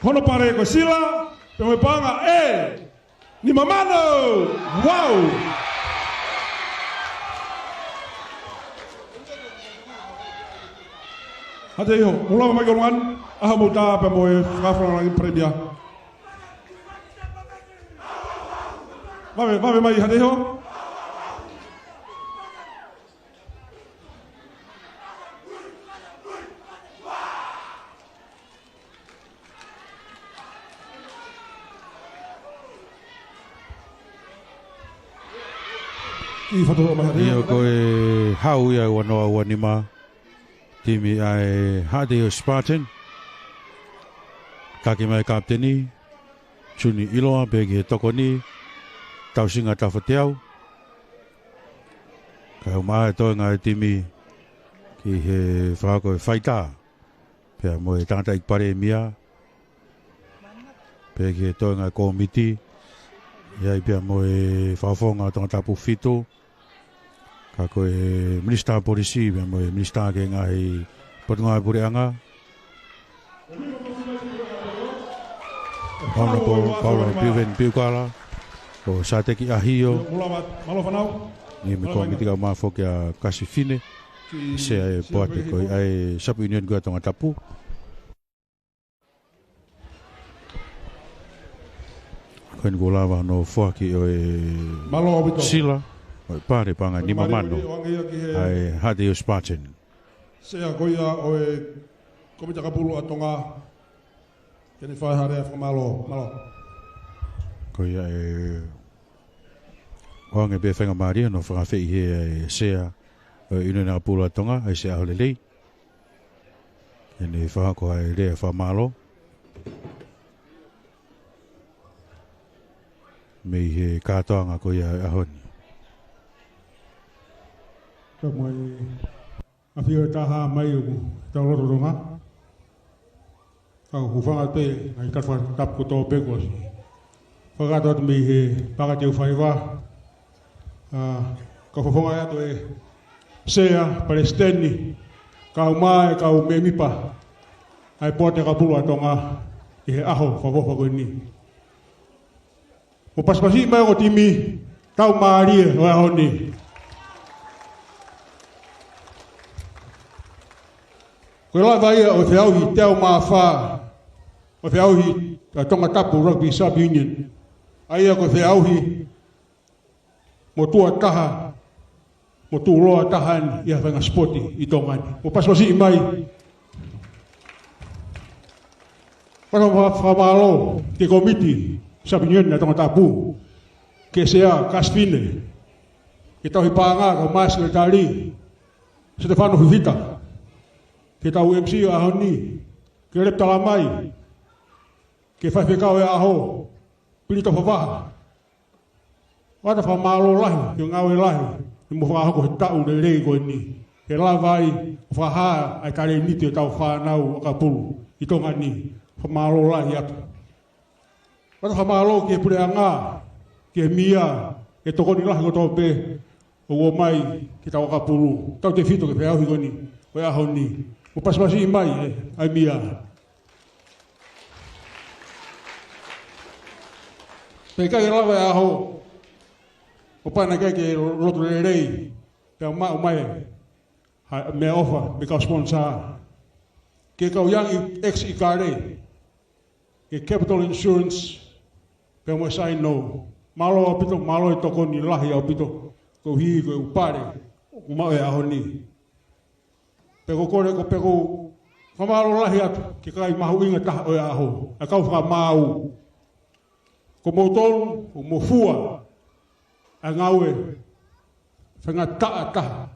Kono pare ko sila, pe mo panga ni mamano. Wow. Hadeho, mula mai golongan, aha muta pe mo ngafra lagi premia. Mame mai hadeho. Ia koe hau ia wanoa wanima timi ai Hadehos Spartan kaki mai kapteni Tuni Iloa pegi he tokoni tausinga tawhateau ka umai toi ngai timi ki he whako e whaita pia mo e tangata ikpare mia pegi he toi ngai komiti iai pia mo e whawhonga tonga tapu fito ka koe Minista Polisi pia mo e Minista ke ngai Patunga Pureanga Honorable Paula Piven Piukala o Sateki Ahio ni me komiti ka mafo kia kasi fine se ai poate ko ai sub union ko tonga tapu ko ni golava no foki o sila o pare panga ni mamano ai Hadehos Spartan Sea koia o komita kapulu atonga keni whai harea whamalo. Ko ia wange be whenga maria no whakawhi he sea inu nga pula tonga ai se aholelei. Keni whako ai rea whamalo. Mei he kātoanga ko ia ahoni. Ka mai a whio taha mai o tau rotoronga. Ka hufanga te ai katwa tap ko tō pekos. Whakatot mi he pakateu whaiwa. Ka whawhonga ato sea Palestini. Ka umai ka ume mipa. Ai pote ka pulu atonga i he aho whawofa koe ni. Mo paspasi mai o timi tau maarie o aho ni. Koe lai vai o te auhi teo maa wha. O te auhi tonga tapu rugby sub-union. Aia ko te auhi mo tua taha, mo tu roa tahan ia whenga sporti i tongani. Mo paspasi mai. Para whamalo te komiti sub-union na tonga tapu. Ke sea Kasfine. Ke tauhi pāngā ka Maskele Tali. Stefano Huvita. Ke tau MC aho ni, ke rep talamai, ke whaiwhekau e aho, pilito whawaha. Wata whamalo lahi, ke ngau e lahi, ke mo whahako he tau le rei koe ni. Ke lawai, whaha, ai kare niti o tau whanau a ka pulu, i tonga ni, whamalo lahi atu. Wata whamalo ke Pureanga, ke mia, ke tokoni lahi ko tōpe, o mai, ke tau a ka pulu, tau te whito ke whiauhi koe ni, koe aho ni. O paspasi mai ai mia. Pei kai lawa aho. O pana kai ke roto le rei. Pe o mai me ofa me ka sponsor. Ke kau yang ex ikare. Ke Capital Insurance. Pe mo sai no. Malo apito malo e toko ni lahi apito. Ko hi ko upare. O mai aho ni. Pego kore ko pego whamaro lahi atu ke kai mahu inga taha o aho a kau wha mau ko mo tolu o mo fua a ngaue whenga taa taha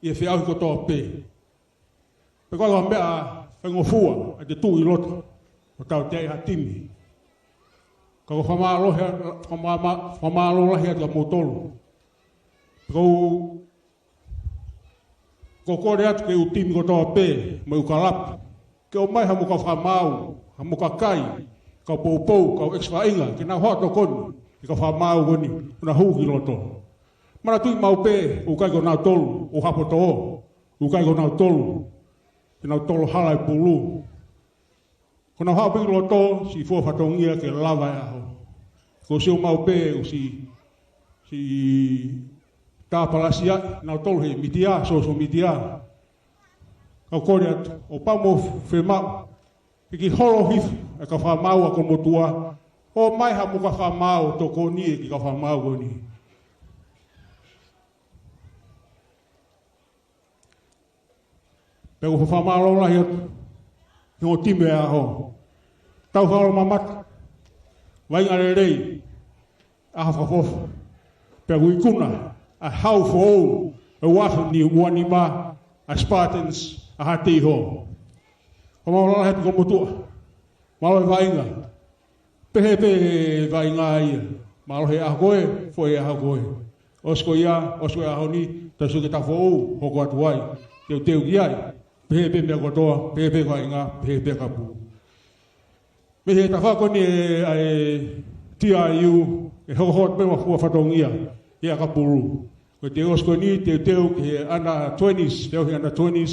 i e whiauhi ko tō pē pego ala mea whengo fua a te tū i loto o tau te iha timi ka ko whamaro lahi atu a mo tolu pego ko kore atu ke utimi ko tō pē, mai uka lapu. Ke o mai ha muka whamau, ha muka kai, ka pou ka extrainga ke na hoto kon ka fa mau goni na hu ki loto mana tu mau pe o kai go na tolu o hapoto o kai go na tolu ke na tolu hala pulu ko na ha pe loto si fo fatongia ke lava ya ho ko si o mau pe o si ta palasia na tolu he mitia so mitia ka korea o pamo fema ki holo hif e ka wha mau a komotua o mai ha muka wha mau to ko ni e ki ka wha mau ko ni pe ko wha mau lo la hiot no time a ho tau holo mamat vai ngare rei a ha fof pe ko ikuna a how for a wa ni wani ma a Spartans a hati ho o mau la het ko motu mau vai nga pehe vai nga ia mau he a koe foi a koe osko a honi ta su ke ta fo ho ko atuai teu ia pehe me ko to pehe vai nga pehe ka pu me he ta fa ko ni ai TIU e ho ho pe wa fu fa tongia ia ka puru ko te osko ni teu ke ana 20s teu ana 20s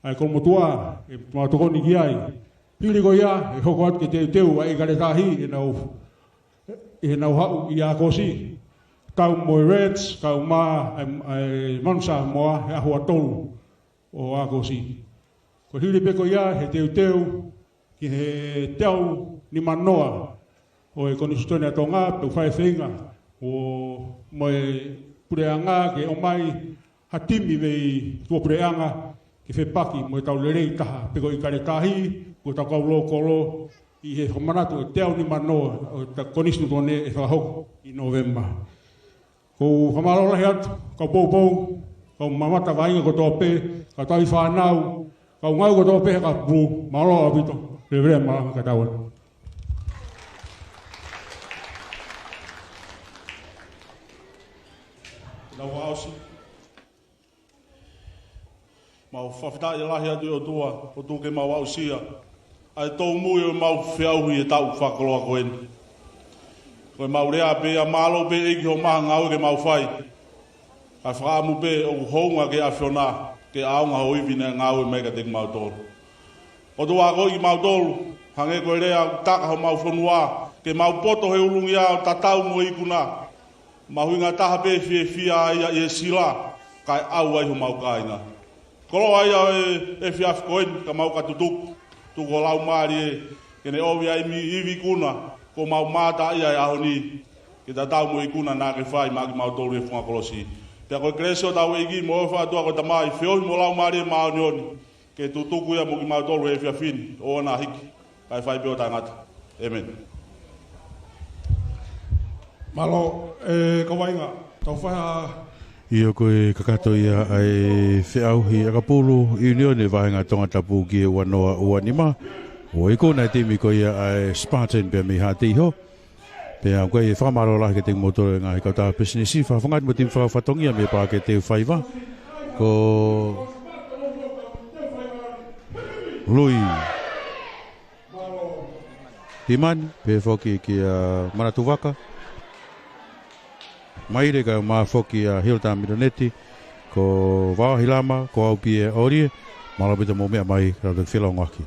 ai ko motua e ma to ni ai pili go ia e hoko ke teu ai gale tahi e na ha ia ko si kau mo reds kau ma ai monsa mo a ho tolu o a ko si ko hili pe ko ia he teu ki he teu ni manoa o e koni stone atonga pe fai finga o mo pureanga ke o mai hatimi vei tu pureanga ki fe paki mo tau lerei taha pe ko i kare tahi ko ta ko lo kolo i he homanatu e teo ni manoa o ta konistu tone e whahau i November ko hamalo lahi atu ka pou ka mamata vainga ko tope ka tai whanau ka ngau ko tope ka pu malo abito revere malanga ka tawana na wausi mau whawhita i lahi atu o tua, o tu ke mau au sia. Ai tau mui o mau whiauhi e tau whakaloa koeni. Koe mau rea pe a malo pe eki ho maha ngau ke mau whai. Ai whaamu pe o hounga ke a whiona, ke aunga ho iwine ngau e mega te mau tolu. O tu wako i mau tolu, hange koe rea taka ho mau whanua, ke mau poto he ulungi au tatau mo ikuna. Mahuinga taha pe fia ia e sila, kai au ai ho mau kainga. Kolo ai e fiaf koen ka mau ka tutuk tu ko lau mari e kene ovi ai mi ivi kuna ko mau mata ia a honi ke ta tau mo ikuna na ke fai ma ki mau tolu e funga kolosi te ko kresio tau igi mo fa to ko tamai feo mo lau mari ma oni ke tutuku ia mo ki mau tolu e fiafin o na hiki kai fai be o tangata amen malo ko wainga tau fa Ia koe kakato ia ai whiauhi a kapulu i unione vahenga tonga tapu ki e wanoa uanima. O e kona te mi koe ia ai Spartan pe mi hati ho. Pe a koe e whamaro lahi ke te motore ngā he kauta pesinesi whawhangat mo tim whatongia me pā ke te whaiva. Ko Lui Timani pe whoki ki a Manatuvaka. Maire ka ma foki a Hilda Midoneti ko Wahilama ko au pie orie malabita mo mea mai ra te whilongaki.